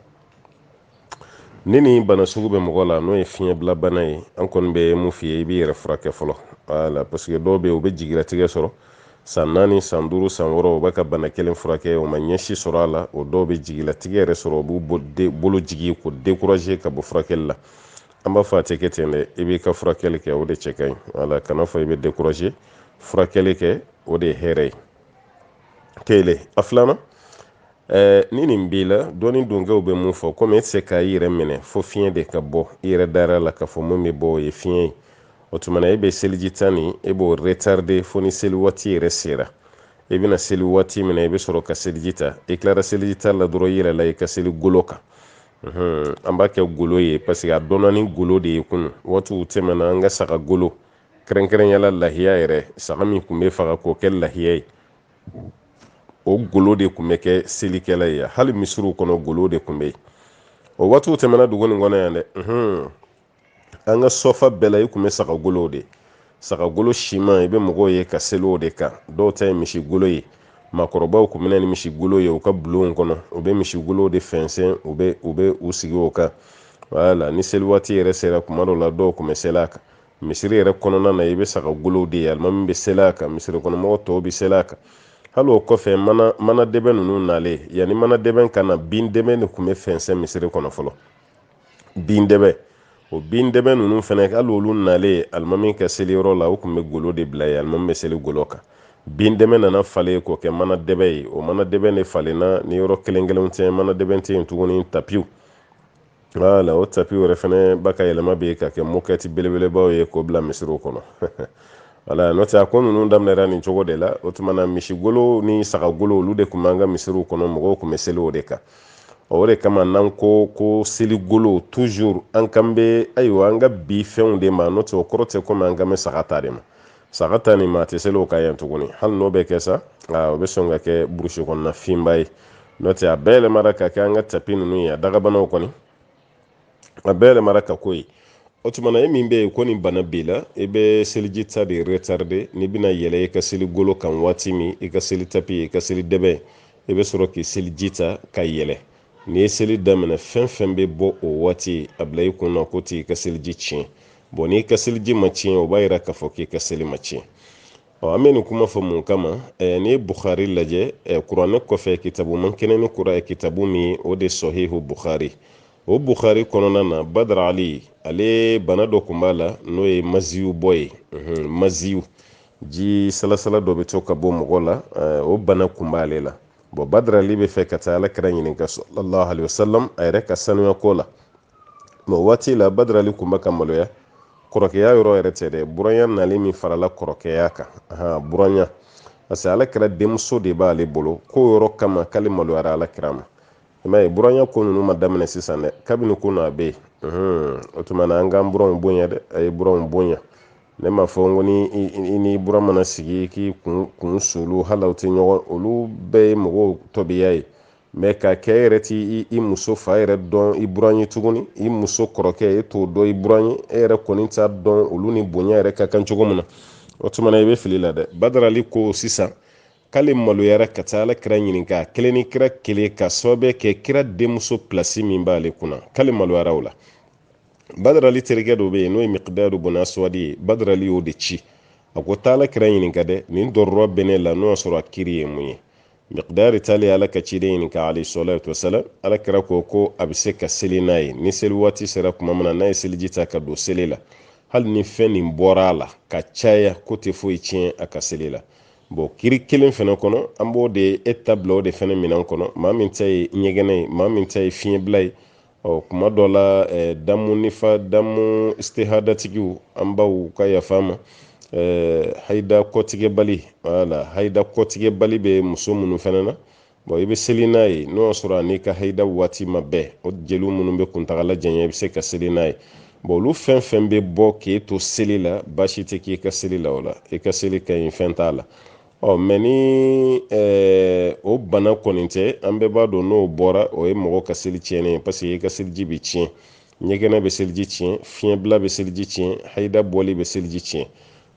ni nin bana sugu bɛ mɔgɔ la n'o ye fiɲɛbila bana ye an kɔni bɛ mun f'i ye i b'i yɛrɛ furakɛ fɔlɔ voilà parce que dɔw bɛ yen u bɛ jigilatigɛ sɔrɔ san 4 san 5 san 6 u bɛ ka bana kelen furakɛ o ma ɲɛsi sɔrɔ a la o dɔw bɛ jigilatigɛ yɛrɛ sɔrɔ u b'u bolo jigi ko décourager ka bɔ furakɛli la an b'a fɔ a tɛ kɛ ten dɛ i b'i ka furakɛli kɛ o de cɛ ka ɲi voilà kana fɔ i bɛ décourager furakɛli kɛ o de ye hɛrɛ ye kelen a filanan ni nin b'i la dɔɔni dunkew bɛ mun fɔ komi e tɛ se k'a yɛrɛ minɛ fo fiɲɛ de ka bɔ i yɛrɛ dara la k'a fɔ mun bɛ bɔ o ye fiɲɛ ye o tuma na e bɛ seliji ta nin e b'o retarder fo ni seli waati yɛrɛ sera i bɛna seli waati min na i bɛ sɔrɔ ka seliji ta i tilara seliji ta la dɔrɔn i yɛrɛ la i ka seli golo kan an b'a kɛ golo ye parce que a dɔnna ni golo de ye kunu waatiw tɛmɛna an ka saga golo kɛrɛnkɛrɛnyala lahiya yɛrɛ saga min tun bɛ faga k'o kɛ lahiya ye o golo de tun bɛ kɛ selikɛla ye hali misiriw kɔnɔ golo de tun bɛ yen o waatiw tɛmɛna dugu nin kɔnɔ yan dɛ an ka sɔfa bɛɛ la i tun bɛ saga golo de saga golo siman i bɛ mɔgɔw ye ka seli o de kan dɔw ta ye misi golo ye maakɔrɔbaw tun bɛ ni misi golo ye u ka bulonw kɔnɔ u bɛ misi golo de fɛnsɛn u bɛ u sigi o kan wala ni seli waati yɛrɛ sera kuma dɔw la dɔw tun bɛ seli a kan misiri yɛrɛ kɔnɔna na i bɛ saga golo de ye alimami bɛ seli a kan misiri kɔnɔmɔgɔw tɔw bɛ seli a kan hali o kɔfɛ mana dɛbɛn ninnu nalen yanni mana dɛbɛn ka na bin dɛbɛn de tun bɛ fɛnsɛn misiri kɔnɔ fɔlɔ bin dɛbɛn o bin dɛbɛn ninnu fɛnɛ hali olu nalen alimami ka seliyɔrɔ la o tun bɛ golo de bila yen alimami bɛ seli golo kan bin dɛbɛn nana falen k'o kɛ mana dɛbɛn ye o mana dɛbɛn de falenna ni yɔrɔ kelen kelenw tɛ mana dɛbɛn tɛ yen tuguni tapiw wala o tapiw yɛrɛ fɛnɛ ba ka yɛlɛma bɛ ka kɛ mokɛti belebelebaw ye k'o bila misiriw kɔnɔ wala n'o tɛ a ko ninnu daminɛra nin cogo de la o tuma na misi golo ni saga golo olu de tun b'an ka misiriw kɔnɔ mɔgɔw tun bɛ seli o de kan o de kama n'an ko seli golo toujours an kan bɛ ayiwa an ka bi fɛnw de ma n'o tɛ o kɔrɔ tɛ komi an kan bɛ saga ta de ma saga ta nin ma a tɛ seli o kan yan tuguni hali n'o bɛ kɛ sa o bɛ sɔn ka kɛ burusi kɔnɔna finba ye n'o tɛ a bɛɛ yɛlɛmara ka kɛ an ka tapi ninnu ye a dagabanaw kɔni a bɛɛ yɛlɛmara ka k'o ye o tuma na e min bɛ yen ko nin bana b'i la i bɛ seliji ta de retarder n'i bɛna yɛlɛ i ka seli golo kan waati min i ka seli tapi i ka seli dɛbɛn i bɛ sɔrɔ k'i seliji ta ka yɛlɛ n'i ye seli daminɛ fɛn fɛn bɛ bɔ o waati a bila i kun na ko t'i ka seliji tiɲɛ bon n'i ka seliji ma tiɲɛ o b'a yira k'a fɔ k'i ka seli ma tiɲɛ an bɛ nin kuma fɔ mun kama n'i ye Bukhari lajɛ kuranɛ kɔfɛ kitabu man kɛnɛ ni kitabu min o de sɔhihu Bukhari o Bukhari kɔnɔna na Badr Ali ale bana dɔ tun b'a la n'o ye maziyu bɔ ye maziyu ji salasala dɔ bɛ to ka bɔ mɔgɔ la o bana tun b'ale la bon Badr Ali bɛ fɛ ka taa Alakira ɲininka sallallahu alaihi wasallam a yɛrɛ ka sanuya ko la bon waati la Badr Ali tun bɛ ka maloya kɔrɔkɛya yɔrɔ yɛrɛ tɛ dɛ buranya nalen min farala kɔrɔkɛya kan buranya parce que Alakira denmuso de b'ale bolo ko yɔrɔ kama k'ale maloyara Alakira ma i m'a ye buranya ko ninnu ma daminɛ sisan dɛ kabini ko n'a bɛ yen o tuma na an k'an buranw bonya dɛ a ye buranw bonya ne ma fɔ n ko ni bura mana sigi k'i kun sulu hali aw tɛ ɲɔgɔn olu bɛɛ ye mɔgɔw tɔbiya ye mɛ ka kɛ yɛrɛ ti i muso fa yɛrɛ dɔn i buran ye tuguni i muso kɔrɔkɛ e t'o dɔn i buran ye e yɛrɛ kɔni t'a dɔn olu ni bonya yɛrɛ ka kan cogo min na o tuma na i bɛ fili la dɛ Badr Ali ko sisan k'ale maloyara ka taa Alakira ɲininka kelen ni kira kelen ka sababu kɛ kira denmuso pilasi min b'ale kunna k'ale maloyara o la Badr Ali terikɛ dɔ bɛ yen n'o ye Miqdad ibn Aswad ye Badr Ali y'o de ci a ko taa Alakira ɲininka dɛ nin dɔrɔrɔ bɛ ne la n'o y'a sɔrɔ a kiri ye mun ye Miqdad taalen Ala ka ciden ɲininka alayhi salatu wasalam Alakira ko a bɛ se ka seli n'a ye ni seli waati sera tuma min na n'a ye seliji ta ka don seli la hali ni fɛn nin bɔra a la ka caya ko tɛ foyi tiɲɛ a ka seli la bon kiri kelen fɛnɛ kɔnɔ an b'o de e ta bila o de fɛnɛ minɛn kɔnɔ maa min ta ye ɲɛgɛnɛ ye maa min ta ye fiɲɛbila ye kuma dɔ la damu nifa damu istihadatigiw an baw ka yafa ma hayida kɔtigɛbali wala hayida kɔtigɛbali bɛ muso minnu fɛnɛ na bon i bɛ seli n'a ye n'o y'a sɔrɔ a n'i ka hayida waati ma bɛɛ o jeliw minnu bɛ kuntagala janya i bɛ se ka seli n'a ye bon olu fɛn fɛn bɛ bɔ k'e to seli la baasi tɛ k'i ka seli la o la i ka seli ka ɲi fɛn t'a la mɛ ni o bana kɔni tɛ an bɛɛ b'a dɔn n'o bɔra o ye mɔgɔ ka seli tiɲɛnen ye parce que i ka seliji bɛ tiɲɛ ɲɛgɛnɛ bɛ seliji tiɲɛ fiɲɛbila bɛ seliji tiɲɛ hayida bɔli bɛ seliji tiɲɛ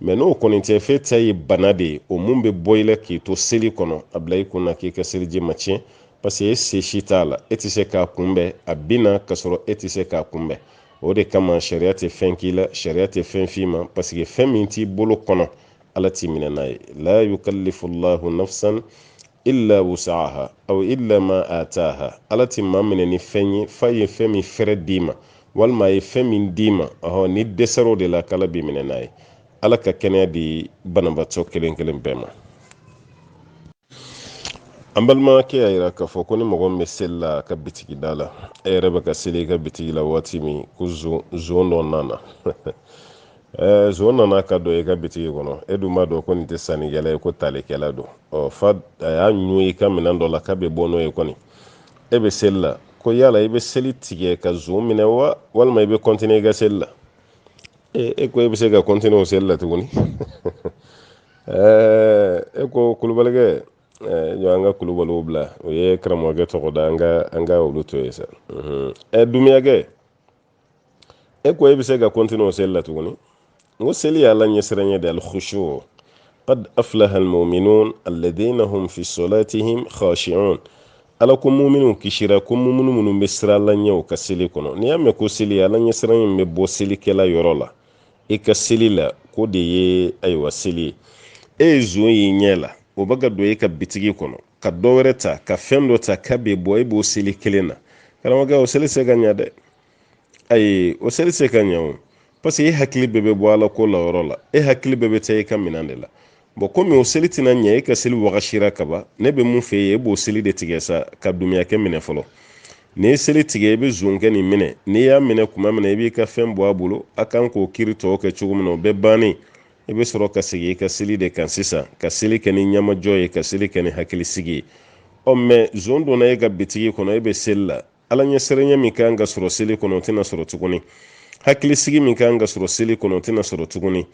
mɛ n'o kɔni tɛ f'e ta ye bana de ye o mun bɛ bɔ i la k'i to seli kɔnɔ a bila i kunna k'i ka seliji ma tiɲɛ parce que e se si t'a la e tɛ se k'a kunbɛn a bɛ na ka sɔrɔ e tɛ se k'a kunbɛn o de kama sariya tɛ fɛn k'i la sariya tɛ fɛn f'i ma parce que fɛn min t'i bolo kɔnɔ Ala t'i minɛ n'a ye la yukallifu Allahu nafsan illa wus'aha aw illa ma ataaha Ala t'i maa minɛ ni fɛn ye f'a ye fɛn min fɛrɛ d'i ma walima a ye fɛn min d'i ma ni dɛsɛr'o de la k'Ala b'i minɛ n'a ye Ala ka kɛnɛya di banabaatɔ kelen kelen bɛɛ ma an balimakɛ y'a yira k'a fɔ ko ni mɔgɔ min bɛ seli la a ka bitigi da la e yɛrɛ bɛ ka seli i ka bitigi la waati min ko zon dɔ nana zon nana ka don i ka bitigi kɔnɔ e dun b'a dɔn ko nin tɛ sannikɛla ye ko talikɛla don fa a y'a ɲun i ka minɛn dɔ la k'a bɛ bɔ n'o ye kɔni e bɛ seli la ko yala i bɛ seli tigɛ ka zon minɛ wa walima i bɛ kɔntiniye i ka seli la e ko e bɛ se ka kɔntiniye o seli la tuguni e ko kulubalikɛ jɔ an ka kulubaliw bila o ye karamɔgɔkɛ tɔgɔ da an ka olu to ye sa dumuyakɛ e ko e bɛ se ka kɔntiniye o seli la tuguni n ko seli ye ala ɲɛsiranɲɛ de alkhushu qad aflaha almu'minun alladhina hum fi salatihim khashi'un ala ko mu'minun kishira ko mu'minu minnu bɛ sira la ɲɛw ka seli kɔnɔ n'i y'a mɛn ko seli ala ɲɛsiranɲɛ bɛ bɔ selikɛla yɔrɔ la i ka seli la ko de ye ayiwa seli e ye zon y'i ɲɛ la o bɛ ka don e ka bitigi kɔnɔ ka dɔ wɛrɛ ta ka fɛn dɔ ta ka bɛ bɔ e b'o seli kelen na karamɔgɔkɛ o seli se ka ɲɛ dɛ ayi o seli se ka ɲɛ o parce que e hakili bɛɛ bɛ bɔ ala ko la yɔrɔ la e hakili bɛɛ bɛ taa e ka minɛn de la bon komi o seli tɛna ɲɛ e ka seli wagashira ka ban ne bɛ mun fɛ ye e b'o seli de tigɛ sa ka dumuyakɛ minɛ fɔlɔ n'i ye seli tigɛ i bɛ zon kɛ nin minɛ n'i y'a minɛ kuma min na i b'i ka fɛn bɔ a bolo a kan k'o kiri tɔw kɛ cogo min na o bɛɛ bannen i bɛ sɔrɔ ka segin i ka seli de kan sisan ka seli kɛ ni ɲamajɔ ye ka seli kɛ ni hakilisigi ye mɛ zon donna e ka bitigi kɔnɔ e bɛ seli la ala ɲɛsiranɲɛ min kan ka sɔrɔ seli kɔnɔ o tɛna sɔrɔ tuguni hakilisigi min kan ka sɔrɔ seli kɔnɔ o tɛna sɔrɔ tuguni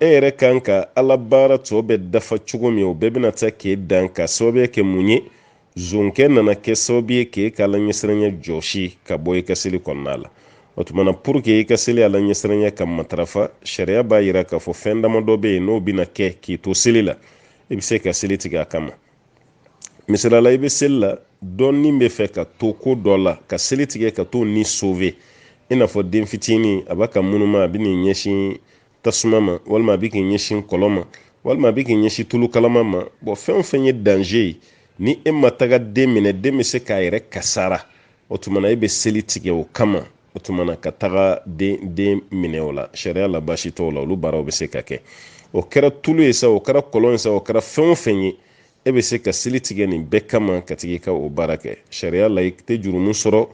e yɛrɛ kan ka ala baara tɔ bɛ dafa cogo min o bɛɛ bɛna taa k'e dan ka sababuya kɛ mun ye zonkɛ nana kɛ sababu ye k'e ka ala ɲɛsiranɲɛ jɔsi ka bɔ i ka seli kɔnɔna la o tumana pour que i ka seli ala ɲɛsiranɲɛ ka matarafa sariya b'a yira k'a fɔ fɛn damadɔ bɛ yen n'o bɛna kɛ k'i to seli la i bɛ se ka seli tigɛ a kama misalala i bɛ seli la dɔɔnin bɛ fɛ ka to ko dɔ la ka seli tigɛ ka to ni sauver i n'a fɔ den fitinin a b'a ka munuma a bɛ n'i ɲɛsin tasuma ma walima a bɛ k'i ɲɛsin kɔlɔn ma walima a bɛ k'i ɲɛsin tulu kalama ma bon fɛn o fɛn ye danger ye ni e ma taga den minɛ den bɛ se k'a yɛrɛ kasara o tumana e bɛ seli tigɛ o kama o tumana ka taga den minɛ o la sariya la baasi t'o la olu baaraw bɛ se ka kɛ o kɛra tulu ye sa o kɛra kɔlɔn ye sa o kɛra fɛn o fɛn ye e bɛ se ka seli tigɛ nin bɛɛ kama ka tigi ka o baara kɛ sariya la i tɛ jurumu sɔrɔ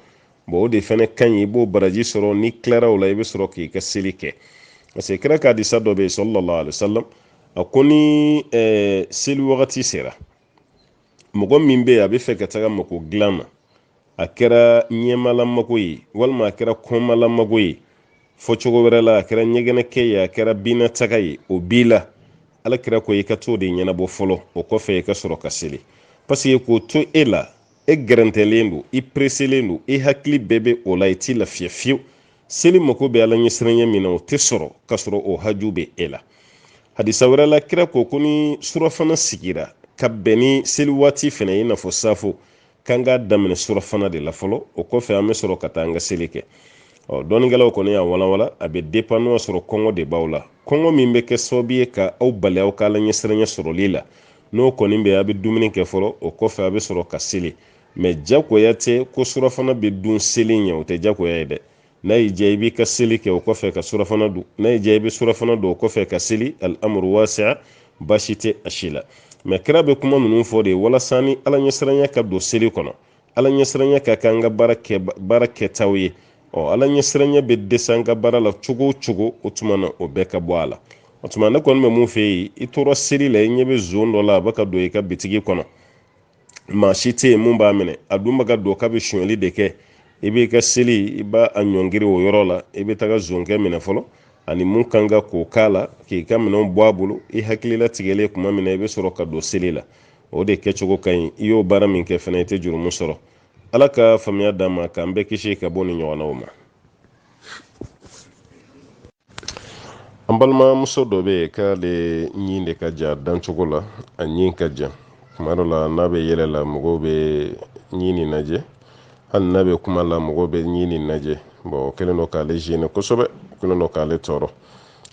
bon o de fɛnɛ ka ɲi i b'o baraji sɔrɔ ni tilara o la i bɛ sɔrɔ k'i ka seli kɛ parce que kira ka hadisa dɔ bɛ yen sallallahu alaihi wasallam a ko ni seli wagati sera mɔgɔ min bɛ yen a bɛ fɛ ka taga mako dilan na a kɛra ɲɛmalamako ye walima a kɛra kɔnmalamako ye fɔ cogo wɛrɛ la a kɛra ɲɛgɛnɛkɛ ye a kɛra binataga ye o b'i la alakira ko i ka t'o de ɲɛnabɔ fɔlɔ o kɔfɛ i ka sɔrɔ ka seli parce que k'o to e la e gɛrɛntɛlen don i preselen don i hakili bɛɛ bɛ o la i t'i lafiya fiyewu seli mako bɛ ala ɲɛsiranɲɛ min na o tɛ sɔrɔ ka sɔrɔ o haju bɛ e la hadisa wɛrɛ la kira ko ni surafana sigira ka bɛn ni seli waati fɛnɛ i n'a fɔ safo k'an k'a daminɛ surafana de la fɔlɔ o kɔfɛ an bɛ sɔrɔ ka taa an ka seli kɛ dɔɔnikɛlaw kɔni y'a walawala a bɛ dépend n'o y'a sɔrɔ kɔngɔ de b'aw la kɔngɔ min bɛ kɛ sababu ye ka aw bali aw ka ala ɲɛsiranɲɛ sɔrɔli la n'o kɔni bɛ a bɛ dumuni kɛ fɔlɔ o kɔfɛ a bɛ sɔrɔ ka seli mɛ jagoya tɛ ko surafana bɛ dun seli ɲɛ o tɛ jagoya ye dɛ n'a y'i diya i b'i ka seli kɛ o kɔfɛ ka surafana dun n'a y'i diya i bɛ surafana dun o kɔfɛ ka seli al-amru wasi'a baasi tɛ a si la mɛ kira bɛ kuma ninnu fɔ de walasa ni ala ɲɛsiranɲɛ ka don seli kɔnɔ ala ɲɛsiranɲɛ ka kɛ an ka baara kɛtaw ye ala ɲɛsiranɲɛ bɛ dɛsɛ an ka baara la cogo o cogo o tuma na o bɛɛ ka bɔ a la o tuma ne kɔni bɛ mun fɛ yen i tora seli la i ɲɛ bɛ zon dɔ la a bɛ ka don i ka bitigi kɔnɔ maa si tɛ yen mun b'a minɛ a dun bɛ ka don k'a bɛ sonyɛli de kɛ i b'i ka seli i b'a ɲɔngiri o yɔrɔ la i bɛ taga zonkɛ minɛ fɔlɔ ani mun kan ka k'o k'a la k'i ka minɛnw bɔ a bolo i hakilila tigɛlen kuma min na i bɛ sɔrɔ ka don seli la o de kɛcogo ka ɲi i y'o baara min kɛ fana i tɛ jurumu sɔrɔ ala ka faamuya d'an ma k'an bɛɛ kisi ka bɔ ni ɲɔgɔnnaw ma an balimamuso dɔ bɛ yen k'ale ɲin de ka jan dancogo la a ɲin ka jan kuma dɔ la n'a bɛ yɛlɛ la mɔgɔw bɛ ɲin nin lajɛ hali n'a bɛ kuma la mɔgɔw bɛ ɲin nin lajɛ o kɛlen don k'ale gêner kosɛbɛ o kɛlen don k'ale tɔɔrɔ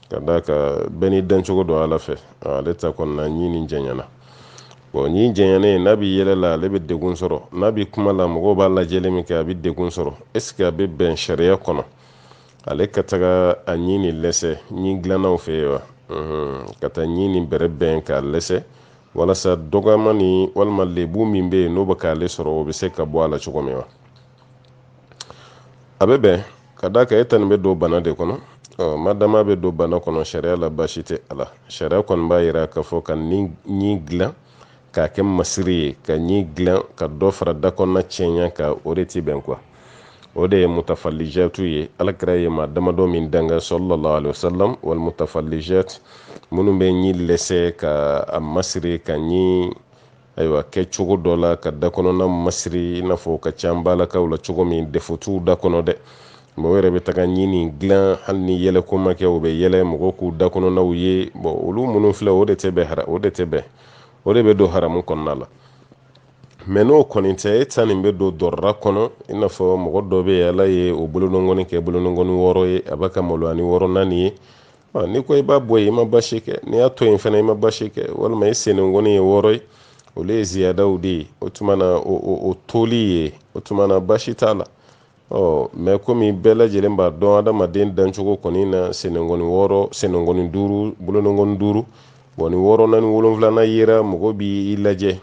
ka d'a kan bɛɛ ni dancogo don ala fɛ ale ta kɔni na ɲin nin janyana ɲin janyanen n'a bɛ yɛlɛ la ale bɛ degun sɔrɔ n'a bɛ kuma la mɔgɔw b'a lajɛli min kɛ a bɛ degun sɔrɔ est-ce que a bɛ bɛn sariya kɔnɔ ale ka taga a ɲin nin lɛsɛ ɲin dilannaw fɛ yen wa ka taa ɲin nin bɛrɛ bɛn k'a lɛsɛ walasa dɔgɔyama ni walima lebu min bɛ yen n'o bɛ k'ale sɔrɔ o bɛ se ka bɔ a la cogo min wa. a bɛ bɛn ka d'a kan e ta nin bɛ don bana de kɔnɔ madama bɛ don bana kɔnɔ sariya la baasi tɛ a la. Sariya kɔni b'a yira k'a fɔ ka ɲi dilan k'a kɛ masiri ye, ka ɲi dilan ka dɔ fara da kɔnɔna cɛɲa ka o de ti bɛn kuwa. o de ye mutafalijatu ye. alakira ye maa damadɔ min danga sallallahu alaihi wasallam wal mutafalijat minnu bɛ ɲi lɛsɛ ka a masiri ka ɲi ayiwa kɛ cogo dɔ la ka da kɔnɔna masiri i n'a fɔ ka ca balakaw la cogo min defotu da kɔnɔ dɛ. mɔgɔ yɛrɛ bɛ taga ɲini dilan hali ni yɛlɛ ko ma kɛ o bɛ yɛlɛ mɔgɔw k'u da kɔnɔnaw ye. olu minnu filɛ o de tɛ bɛn o de bɛ don haramu kɔnɔna la. mɛ n'o kɔni tɛ e ta nin bɛ don dɔrɔra kɔnɔ i n'a fɔ mɔgɔ dɔ bɛ yen ala ye o bolonɔngɔni kɛ bolonɔngɔni 6 ye a b'a ka maloya ni 6 naani ye. ni ko i b'a bɔ yen i ma basi kɛ, n'i y'a to yen fana i ma basi kɛ, walima i senengɔni ye 6 ye olu ye ziyadaw de ye. o tuma na o toli ye, o tuma na basi t'a la. mɛ komi bɛɛ lajɛlen b'a dɔn adamaden dancogo kɔni na senengɔni 6 senengɔni 5 bolonɔngɔni 5 ni 6 naani 7 yera mɔgɔ b'i lajɛ.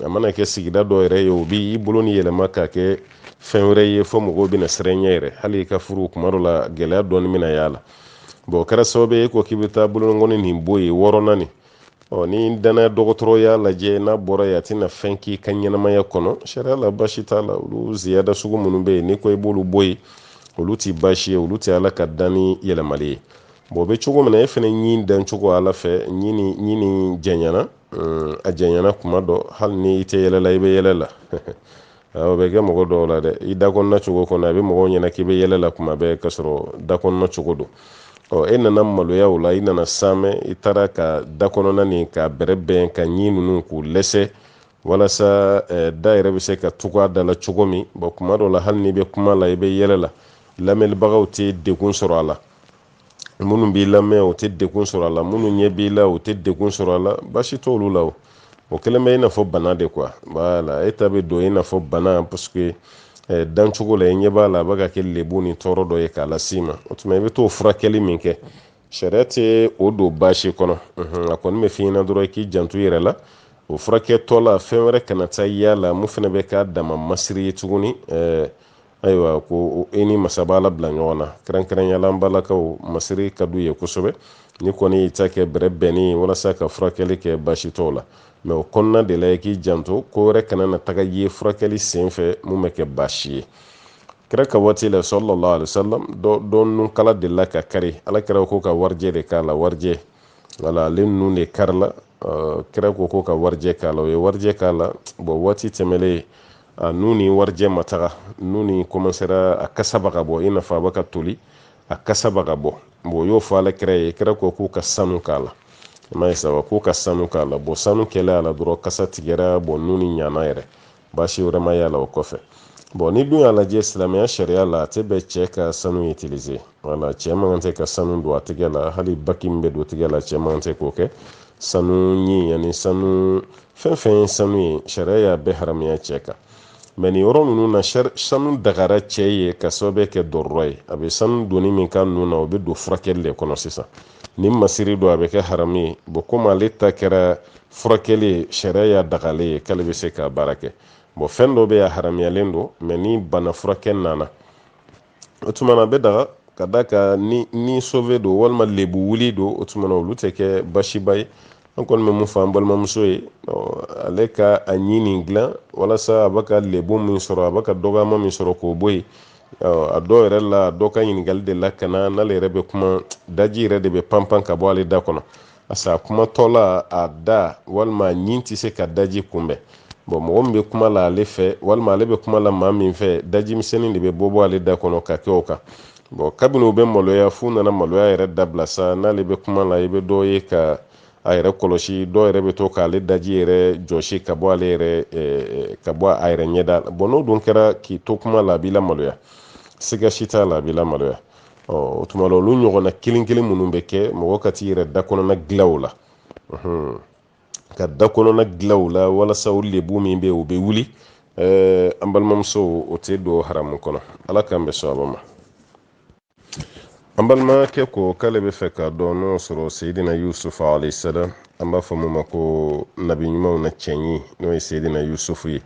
a mana kɛ sigida dɔ yɛrɛ ye o b'i bolo ni yɛlɛma k'a kɛ fɛn wɛrɛ ye fo mɔgɔw bɛna siran ɲɛ yɛrɛ, hali i ka furu kuma dɔ la gɛlɛya dɔɔni bɛna y'a la. o kɛra sababu ye ko k'i bɛ taa bolonɔngɔni nin bɔ yen 6 naani. ni danaya dɔgɔtɔrɔ y'a lajɛ n'a bɔra yen a tɛna fɛn k'i ka ɲɛnamaya kɔnɔ sariya la basi t'a la. olu ziyada sugu minnu bɛ yen ni ko i b'olu bɔ yen olu ti basi ye, olu ti ala ka danni yɛlɛmali ye. o bɛ cogo min na e fana ɲi dan cogo ala fɛ ɲini jɛɲana a jɛɲana kuma dɔ hali ni i tɛ yɛlɛ la i bɛ yɛlɛ la. o bɛ kɛ mɔgɔ dɔw la dɛ. i dakɔnɔna cogo kɔnɔ a bɛ mɔgɔw ɲɛna k'i bɛ yɛlɛ la kuma bɛɛ ka sɔrɔ dakɔnɔna cogo don. e nana maloya o la i nana saamɛ i taara ka dakɔnɔna nin ka bɛrɛbɛn ka ɲi ninnu k'u lɛsɛ walasa da yɛrɛ bɛ se ka tugu a da la cogo min. kuma dɔw la hali n'i bɛ kuma la i bɛ yɛlɛ la lamɛnbagaw tɛ degun sɔrɔ a la. minnu b'i lamɛn o tɛ degun sɔrɔ a la, minnu ɲɛ b'i la o tɛ degun sɔrɔ a la, basi t'olu la o kɛlen bɛ i n'a fɔ bana de quoi. voilà e ta bɛ don i n'a fɔ bana parce que dancogo la i ɲɛ b'a la a bɛ ka kɛ lebu ni tɔɔrɔ dɔ ye k'a las'i ma. o tuma i bɛ t'o furakɛli min kɛ sariya tɛ o don basi kɔnɔ. a kɔni bɛ f'i ɲɛna dɔrɔn i k'i janto i yɛrɛ la. o furakɛtɔ la fɛn wɛrɛ kana taa y'a la mun fana bɛ k'a dama masiri ye tuguni. ayiwa ko e ni masaba la bila ɲɔgɔn na kɛrɛnkɛrɛnyala an balakaw masiri ka d'u ye kosɛbɛ ni kɔni y'i ta kɛ bɛrɛ bɛnni walasa ka furakɛli kɛ basi tɔw la. mɛ o kɔnɔna de la i k'i janto ko wɛrɛ kana na taga ye furakɛli sen fɛ mun bɛ kɛ basi ye. kira ka waati la sallallahu alaihi wasallam dɔ nun kala delila ka kari ala kira ko ka warijɛ de k'a la warijɛ wala ale nun de karila kira ko ka warijɛ k'a la o ye warijɛ k'a la waati tɛmɛlen a nun ni warijɛ ma taga nun ni commencera a kasa bɛ ka bɔ i n'a fɔ a bɛ ka toli a kasa bɛ ka bɔ o y'o fɔ ala kira ye kira ko ka sanu k'a la ma ye saba ko ka sanu k'a la sanu kɛlen a la dɔrɔn kasa tigɛra nun ni ɲana yɛrɛ baasi wɛrɛ ma y'a la o kɔfɛ. ni dun y'a lajɛ silamɛya sariya la a tɛ bɛn cɛ ka sanu utiliser wala cɛ man kan tɛ ka sanu don a tigɛ la hali baki min bɛ don tigɛ la cɛ man kan tɛ k'o kɛ. sanu ɲi ani sanu fɛn fɛn ye sanu ye sariya y'a bɛɛ haramuya cɛ kan. mɛ nin yɔrɔ ninnu na sanu dagara cɛ ye ka sababu kɛ dɔrɔrɔ ye a bɛ sanu donni min ka nun na o bɛ don furakɛli de kɔnɔ sisan. ni masiri don a bɛ kɛ haramu ye komi ale ta kɛra furakɛli ye sariya y'a dagalen ye k'ale bɛ se k'a baara kɛ. fɛn dɔ bɛ yen a haramuyalen don mɛ ni bana furakɛ nana o tuma na a bɛ daga ka da ka ni sauve don walima lebu wuli don o tuma na olu tɛ kɛ basiba ye. an kɔni bɛ mun fɔ an balimamuso ye ale ka a ɲini dilan walasa a bɛ ka lebu min sɔrɔ a bɛ ka dɔgɔyama min sɔrɔ k'o bɔ yen. a dɔw yɛrɛ la dɔ ka ɲininkali de la ka na n'ale yɛrɛ bɛ kuma daji yɛrɛ de bɛ panpan ka bɔ ale da kɔnɔ parce que a kumatɔ la a da walima a ɲin tɛ se ka daji kunbɛn. mɔgɔ min bɛ kuma la ale fɛ walima ale bɛ kuma la maa min fɛ daji misɛnnin de bɛ bɔ ale da kɔnɔ ka kɛ o kan. kabini u bɛ maloya f'u nana maloya yɛrɛ dabila sa n'ale bɛ kuma la i bɛ dɔ ye ka a yɛrɛ kɔlɔsi dɔw yɛrɛ bɛ to k'ale daji yɛrɛ jɔsi ka bɔ ale yɛrɛ ka bɔ a yɛrɛ ɲɛda la n'o dun kɛra k'i to kuma la a b'i la maloya siga si t'a la a b'i la maloya. o tuma la olu ɲɔgɔnna kelen kelen minnu bɛ kɛ mɔgɔ ka t'i yɛrɛ da kɔnɔna dilan o la ka da kɔnɔna dilan o la walasa o lebu min bɛ yen o bɛ wuli an balimamuso o tɛ don haramu kɔnɔ ala k'an bɛ sɔn a ma. an balimakɛ ko k'ale bɛ fɛ ka dɔn n'o sɔrɔ seyidina yusufu alayhisalam an b'a fɔ mun ma ko nabi ɲumanw na cɛnyi n'o ye seyidina yusufu ye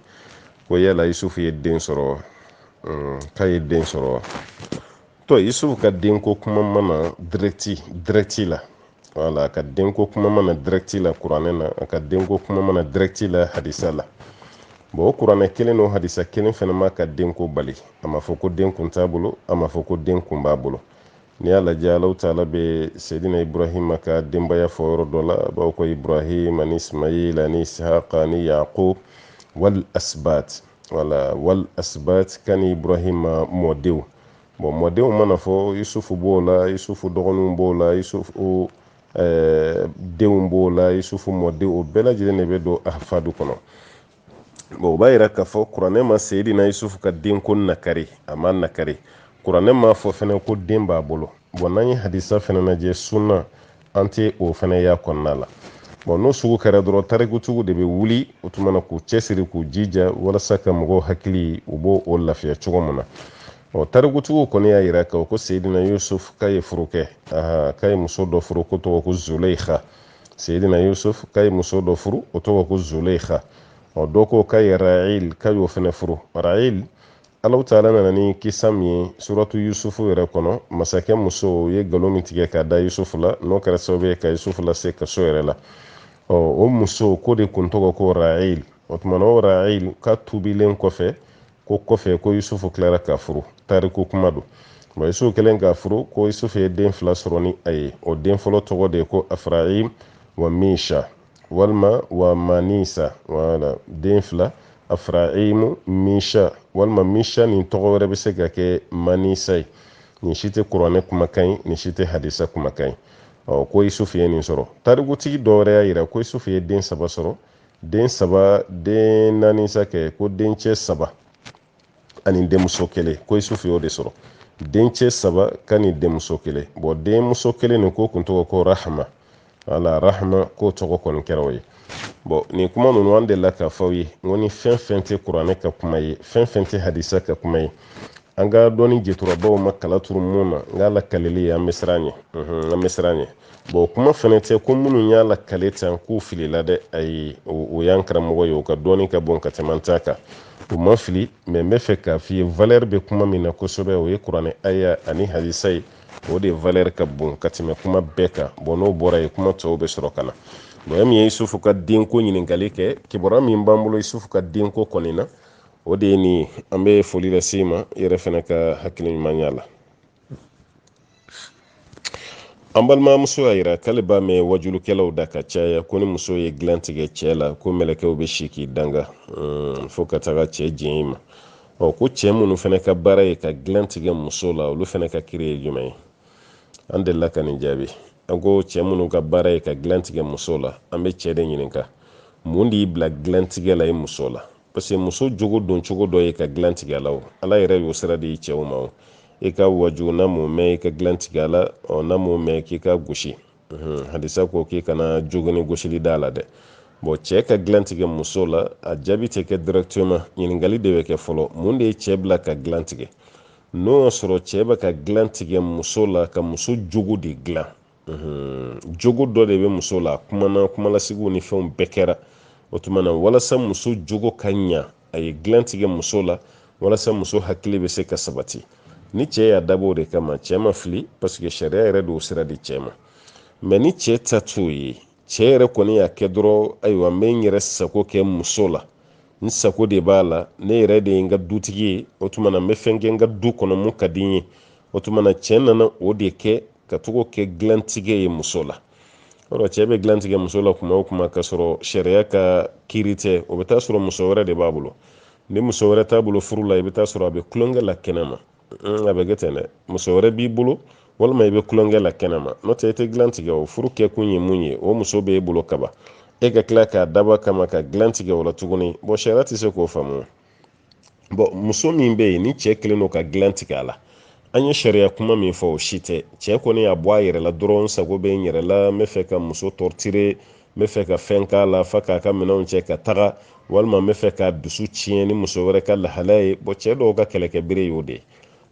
ko yala yusufu ye den sɔrɔ k'a ye den sɔrɔ to yusufu ka denko kuma mana directi la wala ka denko kuma mana directi la kuranɛ na a ka denko kuma mana directi la hadisa la bon o kuranɛ kelen n'o hadisa kelen fɛnɛ ma ka denko bali a ma fɔ ko den kun t'a bolo a ma fɔ ko den kun b'a bolo ni y'a lajɛ Alahu taala bɛ Seydina Ibrahima ka denbaya fɔ yɔrɔ dɔ la b'a ko Ibrahim ani Ismail ani Ishaqa ani Yaqub wal asbat wal asbat kani Ibrahima mɔdenw bon mɔdenw mana fɔ Yusufu b'o la Yusufu dɔgɔninw b'o la Yusufu denw b'o la Yusufu mɔdenw o bɛɛ lajɛlen de bɛ don ahfadu kɔnɔ bon o b'a yira k'a fɔ kuranɛ ma Seydina Yusufu ka denko nakari a ma nakari kuranɛ m'a fɔ fɛnɛ ko den b'a bolo bon n'an ye hadisa fɛnɛ lajɛ sunna an tɛ o fɛnɛ y'a kɔnɔna la bon n'o sugu kɛra dɔrɔn tarikutigiw de bɛ wuli o tuma na k'u cɛsiri k'u jija walasa ka mɔgɔw hakili u b'o o lafiya cogo min na tarikutigiw kɔni y'a yira ko Seydina Yusuf k'a ye furu kɛ k'a ye muso dɔ furu ko tɔgɔ ko Zuleyha Seydina Yusuf k'a ye muso dɔ furu o tɔgɔ ko Zuleyha dɔw ko k'a ye Ra'il k'a y'o fɛnɛ furu Ra'il Alahu taala nana ni kisa min ye suratu Yusufu yɛrɛ kɔnɔ masakɛ muso ye nkalon min tigɛ k'a da Yusufu la n'o kɛra sababu ye ka Yusufu lase kaso yɛrɛ la o muso ko de kun tɔgɔ ko Ra'il o tuma na o Ra'il ka tubilen kɔfɛ ko Yusufu tilara k'a furu tariku kuma don bon Yusufu kɛlen k'a furu ko Yusufu ye den 2 sɔrɔ ni a ye o den fɔlɔ tɔgɔ de ye ko Afraim wa Misha walima wa Manisa wala den 2 Afraimu Misha walima Misha nin tɔgɔ wɛrɛ bɛ se ka kɛ Manisa ye nin si tɛ kuranɛ kumakan ye nin si tɛ hadisa kumakan ye ko Yusufu ye nin sɔrɔ tarikutigi dɔ wɛrɛ y'a yira ko Yusufu ye den 3 sɔrɔ den 4 sa kɛ ko dencɛ 3 ani denmuso 1 ko Yusufu y'o de sɔrɔ dencɛ 3 ka ni denmuso 1 bon denmuso 1 nin ko kun tɔgɔ ko Rahma wala Rahma ko tɔgɔ kɔni kɛra o ye bon nin kuma ninnu an delila k'a fɔ ye n ko ni fɛn fɛn tɛ kuranɛ ka kuma ye fɛn fɛn tɛ hadisa ka kuma ye an ka dɔnni jɛturabaw ma kala turu mun na n k'a lakaleli an bɛ siran ɲɛ bon kuma fɛnɛ tɛ ko minnu y'a lakale tan k'u filila dɛ ayi o y'an karamɔgɔ ye o ka dɔnni ka bon ka tɛmɛ an ta kan u ma fili mais n bɛ fɛ k'a f'i ye valeur bɛ kuma min na kosɛbɛ o ye kuranɛ aya ani hadisa ye o de valeur ka bon ka tɛmɛ kuma bɛɛ kan bon n'o bɔra ye kuma tɔw bɛ sɔrɔ ka na bon min ye Yusufu ka denko ɲininkali kɛ kibaruya min b'an bolo Yusufu ka denko kɔni na o de ye nin ye an bɛ foli lase ma i yɛrɛ fɛnɛ ka hakili ɲuman y'a la an balimamuso y'a yira k'ale b'a mɛn wajulukɛlaw da ka caya ko ni muso ye dilan tigɛ cɛ la ko mɛlɛkɛw bɛ si k'i danga fo ka taga cɛ jɛn i ma ko cɛ minnu fɛnɛ ka baara ye ka dilan tigɛ muso la olu fɛnɛ ka kiri ye jumɛn ye an delila ka nin jaabi an ko cɛ minnu ka baara ye ka dilan tigɛ muso la an bɛ cɛ de ɲininka mun de y'i bila dilan tigɛ la i muso la parce que muso jogo don cogo dɔ ye ka dilan tigɛ la o ala yɛrɛ y'o sira di cɛw ma o i ka waju n'a m'o mɛn i ka dilan tigɛ la n'a m'o mɛn k'i ka gosi hadisa ko k'i kana jogoni gosili da la dɛ bon cɛ ka dilan tigɛ muso la a jaabi tɛ kɛ directement ɲininkali de bɛ kɛ fɔlɔ mun de ye cɛ bila ka dilan tigɛ n'o y'a sɔrɔ cɛ bɛ ka dilan tigɛ muso la ka muso jogo de dilan jogo dɔ de bɛ muso la kumalasigiw ni fɛnw bɛɛ kɛra o tuma na walasa muso jogo ka ɲa a ye dilan tigɛ muso la walasa muso hakili bɛ se ka sabati ni cɛ y'a dabɔ o de kama cɛ ma fili parce que sariya yɛrɛ de sira di cɛ ma mais ni cɛ ta t'o ye cɛ yɛrɛ kɔni y'a kɛ dɔrɔn ayiwa n bɛ n yɛrɛ sago kɛ muso la n sago de b'a la ne yɛrɛ de ye n ka dutigi ye o tuma na n bɛ fɛn kɛ n ka du kɔnɔ mun ka di n ye o tuma na cɛ nana o de kɛ ka togo kɛ dilantigɛ ye muso la yɔrɔ cɛ bɛ dilan tigɛ muso la kuma o kuma ka sɔrɔ sariya ka kiiri tɛ o bɛ taa sɔrɔ muso wɛrɛ de b'a bolo ni muso wɛrɛ t'a bolo furu la i bɛ taa sɔrɔ a bɛ kulonkɛ la kɛnɛma a bɛ kɛ ten dɛ muso wɛrɛ b'i bolo walima i bɛ kulonkɛ la kɛnɛma n'o tɛ i tɛ dilan tigɛ o furu kɛkun ye mun ye o muso b'e bolo kaba e ka tila k'a dabɔ kama ka dilan tigɛ o la tuguni bon sariya tɛ se k'o faamu bon muso min bɛ yen ni cɛ kelen don ka dilan tigɛ a la an ye sariya kuma min fɔ o si tɛ cɛ kɔni y'a bɔ a yɛrɛ la dɔrɔn sago bɛ n yɛrɛ la n bɛ fɛ ka muso torturer n bɛ fɛ ka fɛn k'a la fa k'a ka minɛnw cɛ ka taga walima n bɛ fɛ ka dusu tiɲɛ ni muso wɛrɛ ka lahalaya ye bon cɛ dɔw ka kɛlɛkɛbere y'o de ye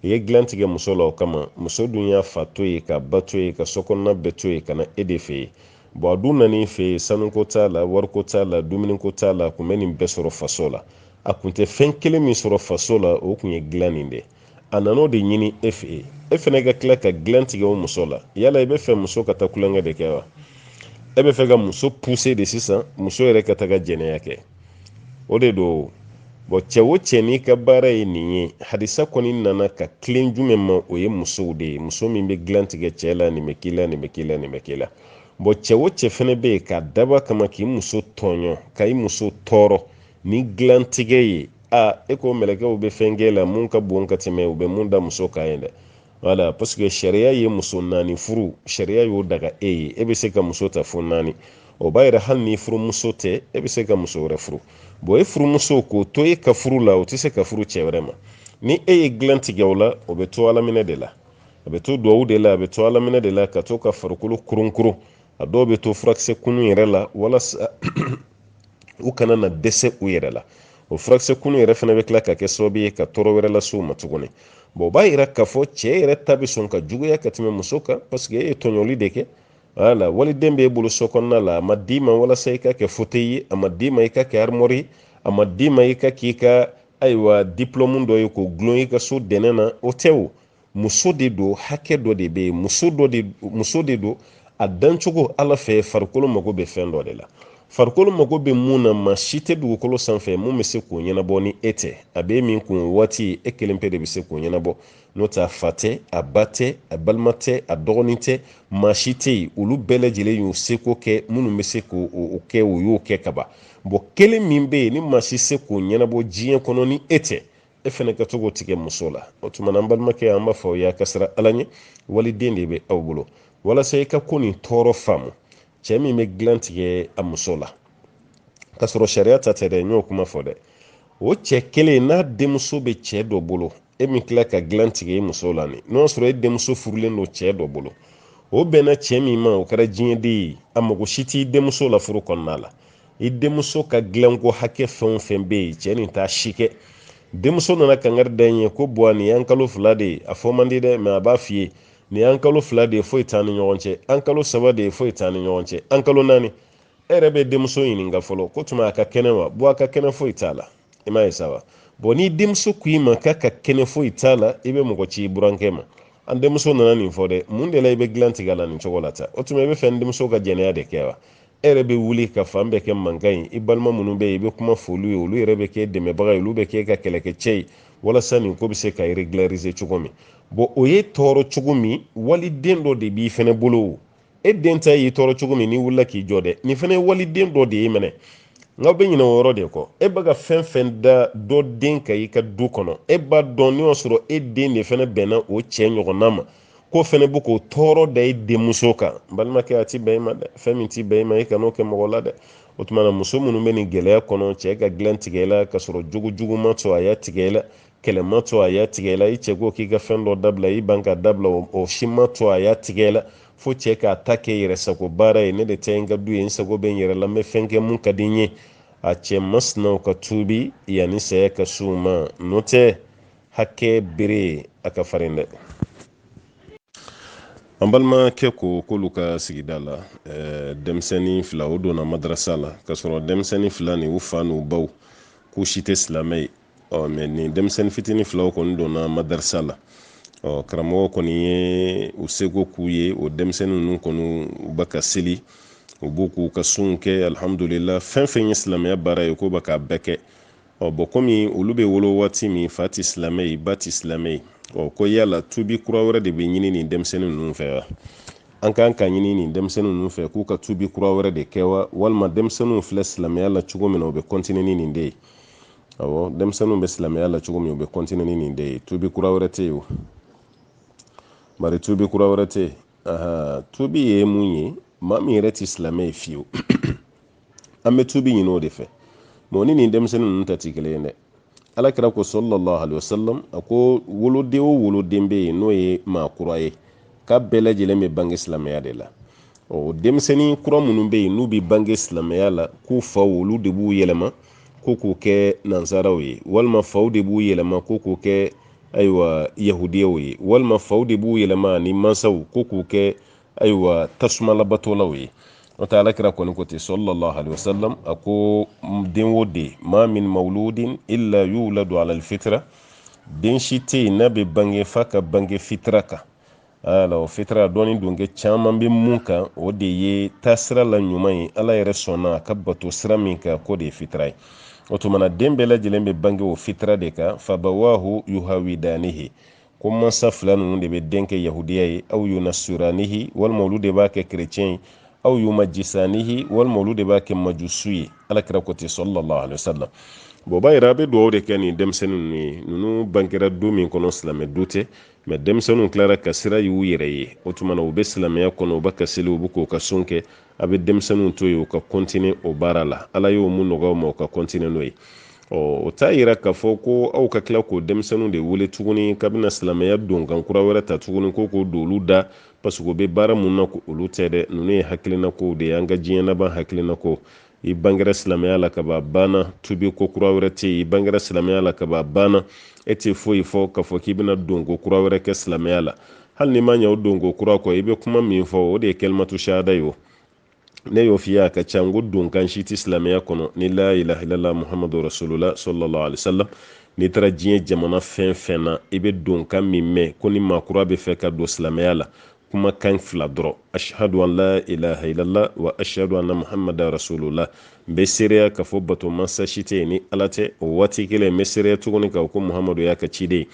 ye gilan tigɛ muso la o kama muso dun y'a fa to ye ka ba to ye ka sokɔnɔna bɛɛ to ye ka na e de fɛ yen a dun nan'i fɛ yen sanuko t'a la wariko t'a la dumuniko t'a la a kun bɛ nin bɛɛ sɔrɔ faso la a kun tɛ fɛn kelen min sɔrɔ faso la o kun ye gilan nin de a nan'o de ɲini e fɛ yen e fɛnɛ ka tila ka gilan tigɛ o muso la yala i bɛ fɛ muso ka taa kulonkɛ de kɛ wa e bɛ fɛ ka muso pousser de sisan muso yɛrɛ ka taga jɛnɛya kɛ o de don cɛ o cɛ n'i ka baara ye nin ye hadisa kɔni nana ka tilen jumɛn ma o ye musow de ye muso min bɛ gilan tigɛ cɛ la nin bɛ k'i la nin bɛ k'i la nin bɛ k'i la cɛ o cɛ fɛnɛ bɛ yen k'a daba kama k'i muso tɔɲɔ ka i muso tɔɔrɔ ni gilan tigɛ ye e ko mɛlɛkɛw bɛ fɛn kɛ la mun ka bon ka tɛmɛ u bɛ mun da muso kan ye dɛ wala parce que sariya ye muso naani furu sariya y'o daga e ye e bɛ se ka muso ta fo naani o b'a yɛrɛ hali ni furumuso tɛ e bɛ se ka muso wɛrɛ furu e furumuso k'o to e ka furu la o tɛ se ka furu cɛ wɛrɛ ma ni e ye gilan tigɛ o la o bɛ to alaminɛ de la a bɛ to duwawu de la a bɛ to alaminɛ de la ka to ka farikolo kurunkuru a dɔw bɛ to furakisɛ kunun yɛrɛ la walasa u kana na dɛsɛ u yɛrɛ la o furakisɛ kunun yɛrɛ fana bɛ tila ka kɛ sababu ye ka tɔɔrɔ wɛrɛ lase u ma tuguni o b'a yira k'a fɔ cɛ yɛrɛ ta bɛ sɔn ka juguya ka tɛmɛ muso kan parce que e ye tɔɲɔli de kɛ wala waliden b'e bolo so kɔnɔna la a ma d'i ma walasa i ka kɛ fauteuil ye a ma d'i ma i ka kɛ armoire ye a ma d'i ma i ka k'i ka ayiwa diplôme dɔ ye k'o gulon i ka so dɛnɛ na o tɛ o muso de don hakɛ dɔ de bɛ yen muso de don a dancogo ala fɛ farikolo mago bɛ fɛn dɔ de la farikolo mago bɛ mun na maa si tɛ dugukolo sanfɛ mun bɛ se k'o ɲɛnabɔ ni e tɛ a bɛ min kun waati e kelen pe de bɛ se k'o ɲɛnabɔ n'o tɛ a fa tɛ a ba tɛ a balima tɛ a dɔgɔnin tɛ maa si tɛ yen olu bɛɛ lajɛlen y'u seko kɛ minnu bɛ se k'o kɛ o y'o kɛ ka ban kelen min bɛ yen ni maa si se k'o ɲɛnabɔ diɲɛ kɔnɔ ni e tɛ e fɛnɛ ka to k'o tigɛ muso la o tuma na an balimakɛ an b'a fɔ o y'a kasira ala ɲɛ waliden de bɛ aw bolo walasa i ka ko nin tɔɔrɔ faamu cɛ min bɛ gilan tigɛ a muso la ka sɔrɔ sariya ta tɛ dɛ n y'o kuma fɔ dɛ o cɛ kelen n'a denmuso bɛ cɛ dɔ bolo e min tila ka gilan tigɛ i muso la ni n'o sɔrɔ e denmuso furulen don cɛ dɔ bolo o bɛnna cɛ min ma o kɛra diɲɛden ye a mago si t'i denmuso la furu kɔnɔna la i denmuso ka gilanko hakɛ fɛn o fɛn bɛ yen cɛ nin t'a si kɛ denmuso nana kankari da n ye ko nin y'an kalo 2 de ye a fɔ man di dɛ mɛ a b'a f'i ye nin y'an kalo 2 de ye foyi t'an ni ɲɔgɔn cɛ an kalo 3 de ye foyi t'an ni ɲɔgɔn cɛ an kalo 4 e yɛrɛ bɛ denmuso ɲininka fɔlɔ ko tuma a ka kɛnɛ wa a ka kɛnɛ foyi t'a la i m'a ye sa wa ni denmuso ko i ma k'a ka kɛnɛ foyi t'a la i bɛ mɔgɔ ci i burankɛ ma an denmuso nana nin fɔ dɛ mun de la i bɛ gilan tigɛ la nin cogo la ta o tuma i bɛ fɛ n denmuso ka jɛnɛya de kɛ wa e yɛrɛ bɛ wuli ka fan bɛɛ kɛ mankan ye i balima minnu bɛ yen i bɛ kuma f'olu ye olu yɛrɛ bɛ kɛ dɛmɛbaga ye olu bɛ kɛ ka kɛlɛkɛcɛ ye walasa nin ko bɛ se ka régulariser cogo min o ye tɔɔrɔ cogo min waliden dɔ de b'i fɛnɛ bolo e den ta y'i tɔɔrɔ cogo min n'i wulila k'i jɔ dɛ nin fɛnɛ ye waliden dɔ de ye minɛ n'aw bɛ ɲinɛ o yɔrɔ de kɔ e bɛ ka fɛn fɛn da dɔ den ka i ka du kɔnɔ e b'a dɔn n'i y'a sɔrɔ e den de fɛnɛ bɛnna o cɛ ɲɔgɔnna ma ko fɛnɛ bɛ k'o tɔɔrɔ da i denmuso kan balimakɛ a ti bɛn i ma dɛ fɛn min ti bɛn i ma i kan'o kɛ mɔgɔ la dɛ o tuma na muso minnu bɛ nin gɛlɛya kɔnɔ cɛ ka gilan tigɛ la ka sɔrɔ jogo ma to a y'a tigɛ la kɛlɛ ma to a y'a tigɛ la i cɛ ko k'i ka fɛn dɔ dabila i ban ka dabila o si ma to a y'a tigɛ la fo cɛ k'a ta kɛ yɛrɛ sago baara ye ne de tɛ n ka du ye n sago bɛ n yɛrɛ la n bɛ fɛn kɛ mun ka di n ye a cɛ masinaw ka tuubi yanni saya ka s'u ma n'o tɛ hakɛ bere a ka farin dɛ an balimakɛ ko k'olu ka sigida la denmisɛnnin 2 o donna madarasa la ka sɔrɔ denmisɛnnin 2 ni u fa n'u baw k'u si tɛ silamɛ ye mɛ nin denmisɛnnin fitinin 2 kɔni donna madarasa la karamɔgɔ kɔni ye u seko k'u ye o denmisɛnnin ninnu kɔni u bɛ ka seli u b'u k'u ka sunw kɛ alhamdulillah fɛn fɛn ye silamɛya baara ye k'o bɛ k'a bɛɛ kɛ komi olu bɛ wolo waati min fa ti silamɛ ye ba ti silamɛ ye ko yala tubi kura wɛrɛ de bɛ ɲini nin denmisɛnnin ninnu fɛ wa an kan ka ɲini nin denmisɛnnin ninnu fɛ k'u ka tubi kura wɛrɛ de kɛ wa walima denmisɛnninw filɛ silamɛya la cogo min na u bɛ continuer ni nin de ye denmisɛnninw bɛ silamɛya la cogo min u bɛ continuer ni nin de ye tubi kura wɛrɛ tɛ yen o bari tubi kura wɛrɛ tɛ yen tubi ye mun ye maa min yɛrɛ ti silamɛ ye fiyewu an bɛ tubi ɲini o de fɛ ni nin denmisɛnnin ninnu ta ti kelen ye dɛ alakira ko sallallahu alaihi wasallam a ko woloden o woloden bɛ yen n'o ye maa kura ye k'a bɛɛ lajɛlen bɛ bange silamɛya de la denmisɛnnin kura minnu bɛ yen n'u bɛ bange silamɛya la k'u faw olu de b'u yɛlɛma ko k'o kɛ nansaraw ye walima faw de b'u yɛlɛma ko k'o kɛ ayiwa yahudiyaw ye walima faw de b'u yɛlɛma ni mansaw ko k'u kɛ ayiwa tasumalabatolaw ye o tɛ alakira kɔni ko ten sallallahu alaihi wasallam a ko den o den ma min mawludin illa yuladu ala alfitra den si tɛ yen n'a bɛ bange fa ka bange fitra kan o fitra dɔɔni dunkɛ caman bɛ mun kan o de ye taasira la ɲuman ye ala yɛrɛ sɔnna a ka bato sira min kan ko de ye fitra ye o tumana den bɛɛ lajɛlen bɛ bange o fitra de kan fabawahu yuhawidanihi ko mansa fila ninnu de bɛ den kɛ yahudiya ye aw yunasuranihi walima olu de b'a kɛ kerecɛn ye aw yumajisanihi walima olu de b'a kɛ majusu ye alakira ko ten sallallahu alaihi wasallam bɔn b'a yira a bɛ dugawu de kɛ nin denmisɛnnin ninnu ye ninnu bangera du min kɔnɔ silamɛ du tɛ mɛ denmisɛnninw tilara ka sira y'u yɛrɛ ye o tumana u bɛ silamɛya kɔnɔ u bɛ ka seli u bɛ k'u ka sun kɛ a bɛ denmisɛnninw to yen u ka kɔntine o baara la ala y'o mun nɔgɔya ma u ka kɔntine n'o ye o t'a yira k'a fɔ ko aw ka tila k'o denmisɛnninw de wele tuguni kabina silamɛya don kan kura wɛrɛ ta tuguni ko k'o don olu da parce que u bɛ baara mun na olu tɛ dɛ ninnu ye hakilina kow de ye an ka diɲɛ laban hakilina ko i bangera silamɛya la kaba banna tubi ko kura wɛrɛ tɛ yen i bangera silamɛya la kaba banna e tɛ foyi fɔ k'a fɔ k'i bɛna donko kura wɛrɛ kɛ silamɛya la hali ni ma ɲɛ o donko kura kɔ i bɛ kuma min fɔ o de ye kalimatu shahada ye o ne y'o f'i ye a ka ca n ko donkan si tɛ silamɛya kɔnɔ ni la ilaha illallah muhammadu rasulullah sallallahu alaihi wasallam n'i taara diɲɛ jamana fɛn fɛn na i bɛ donkan min mɛn ko ni maakura bɛ fɛ ka don silamɛya la kumakan fila dɔrɔn ashhadu an la ilaha illallah wa ashhadu anna muhammadan rasulullah n bɛ seereya k'a fɔ bato mansa si tɛ yen ni ala tɛ o waati kelen n bɛ seereya tuguni k'a ko muhammadu y'a ka ciden ye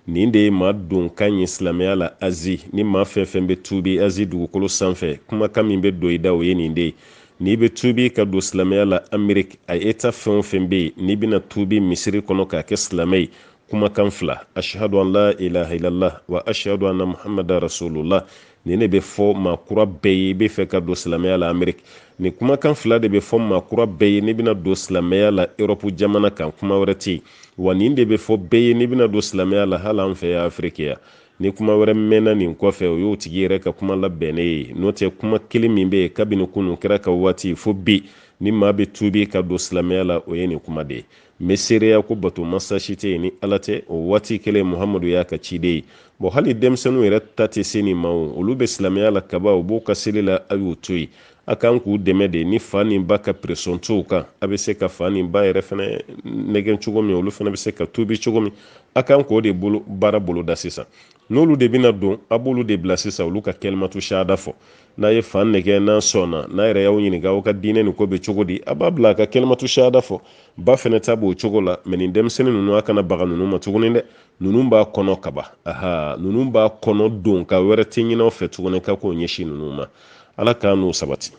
nin de ye maa donkan ye silamɛya la azi ni maa fɛn fɛn bɛ tuubi azi dugukolo sanfɛ kumakan min bɛ don i da o ye nin de ye n'i bɛ tuubi ka don silamɛya la ameriki a eta fɛn o fɛn bɛ yen n'i bɛna tuubi misiri kɔnɔ k'a kɛ silamɛ ye kumakan fila ashhadu an la ilaha illallah wa ashhadu anna muhammadan rasulullah nin de bɛ fɔ maakura bɛɛ ye i bɛ fɛ ka don silamɛya la ameriki nin kumakan fila de bɛ fɔ maakura bɛɛ ye n'i bɛna don silamɛya la erɔpu jamana kan kuma wɛrɛ tɛ yen wa nin de bɛ fɔ bɛɛ ye n'i bɛna don silamɛya la hali an fɛ yan afiriki yan ni kuma wɛrɛ mɛnna nin kɔfɛ o y'o tigi yɛrɛ ka kuma labɛnnen ye n'o tɛ kuma kelen min bɛ yen kabini kunun kɛra ka waati fo bi ni maa bɛ tuubi ka don silamɛya la o ye nin kuma de ye n bɛ seereya ko bato mansa si tɛ yen ni ala tɛ o waati kelen muhamadu y'a ka ciden ye bɔn hali denmisɛnninw yɛrɛ ta tɛ se nin ma o olu bɛ silamɛya la kaba u b'o ka seli la a y'o to yen a kan k'u dɛmɛ de ni fa ni ba ka pression t'o kan a bɛ se ka fa ni ba yɛrɛ fana nɛgɛn cogo min olu fana bɛ se ka tuubi cogo min a kan k'o de baara boloda sisan n'olu de bɛna don a b'olu de bila sisan olu ka kalimatu shahada fɔ n'a ye fa nɛgɛ n'a sɔnna n'a yɛrɛ y'aw ɲininka aw ka diinɛ nin ko bɛ cogo di a b'a bila a ka kalimatu shahada fɔ ba fana ta b'o cogo la mɛ nin denmisɛnnin ninnu a kana baga ninnu ma tuguni dɛ ninnu b'a kɔnɔ kaba ninnu b'a kɔnɔ don ka wɛrɛ tɛ ɲin'aw fɛ tuguni ka k'o ɲɛsin ninnu ma ala k'an n'o sabati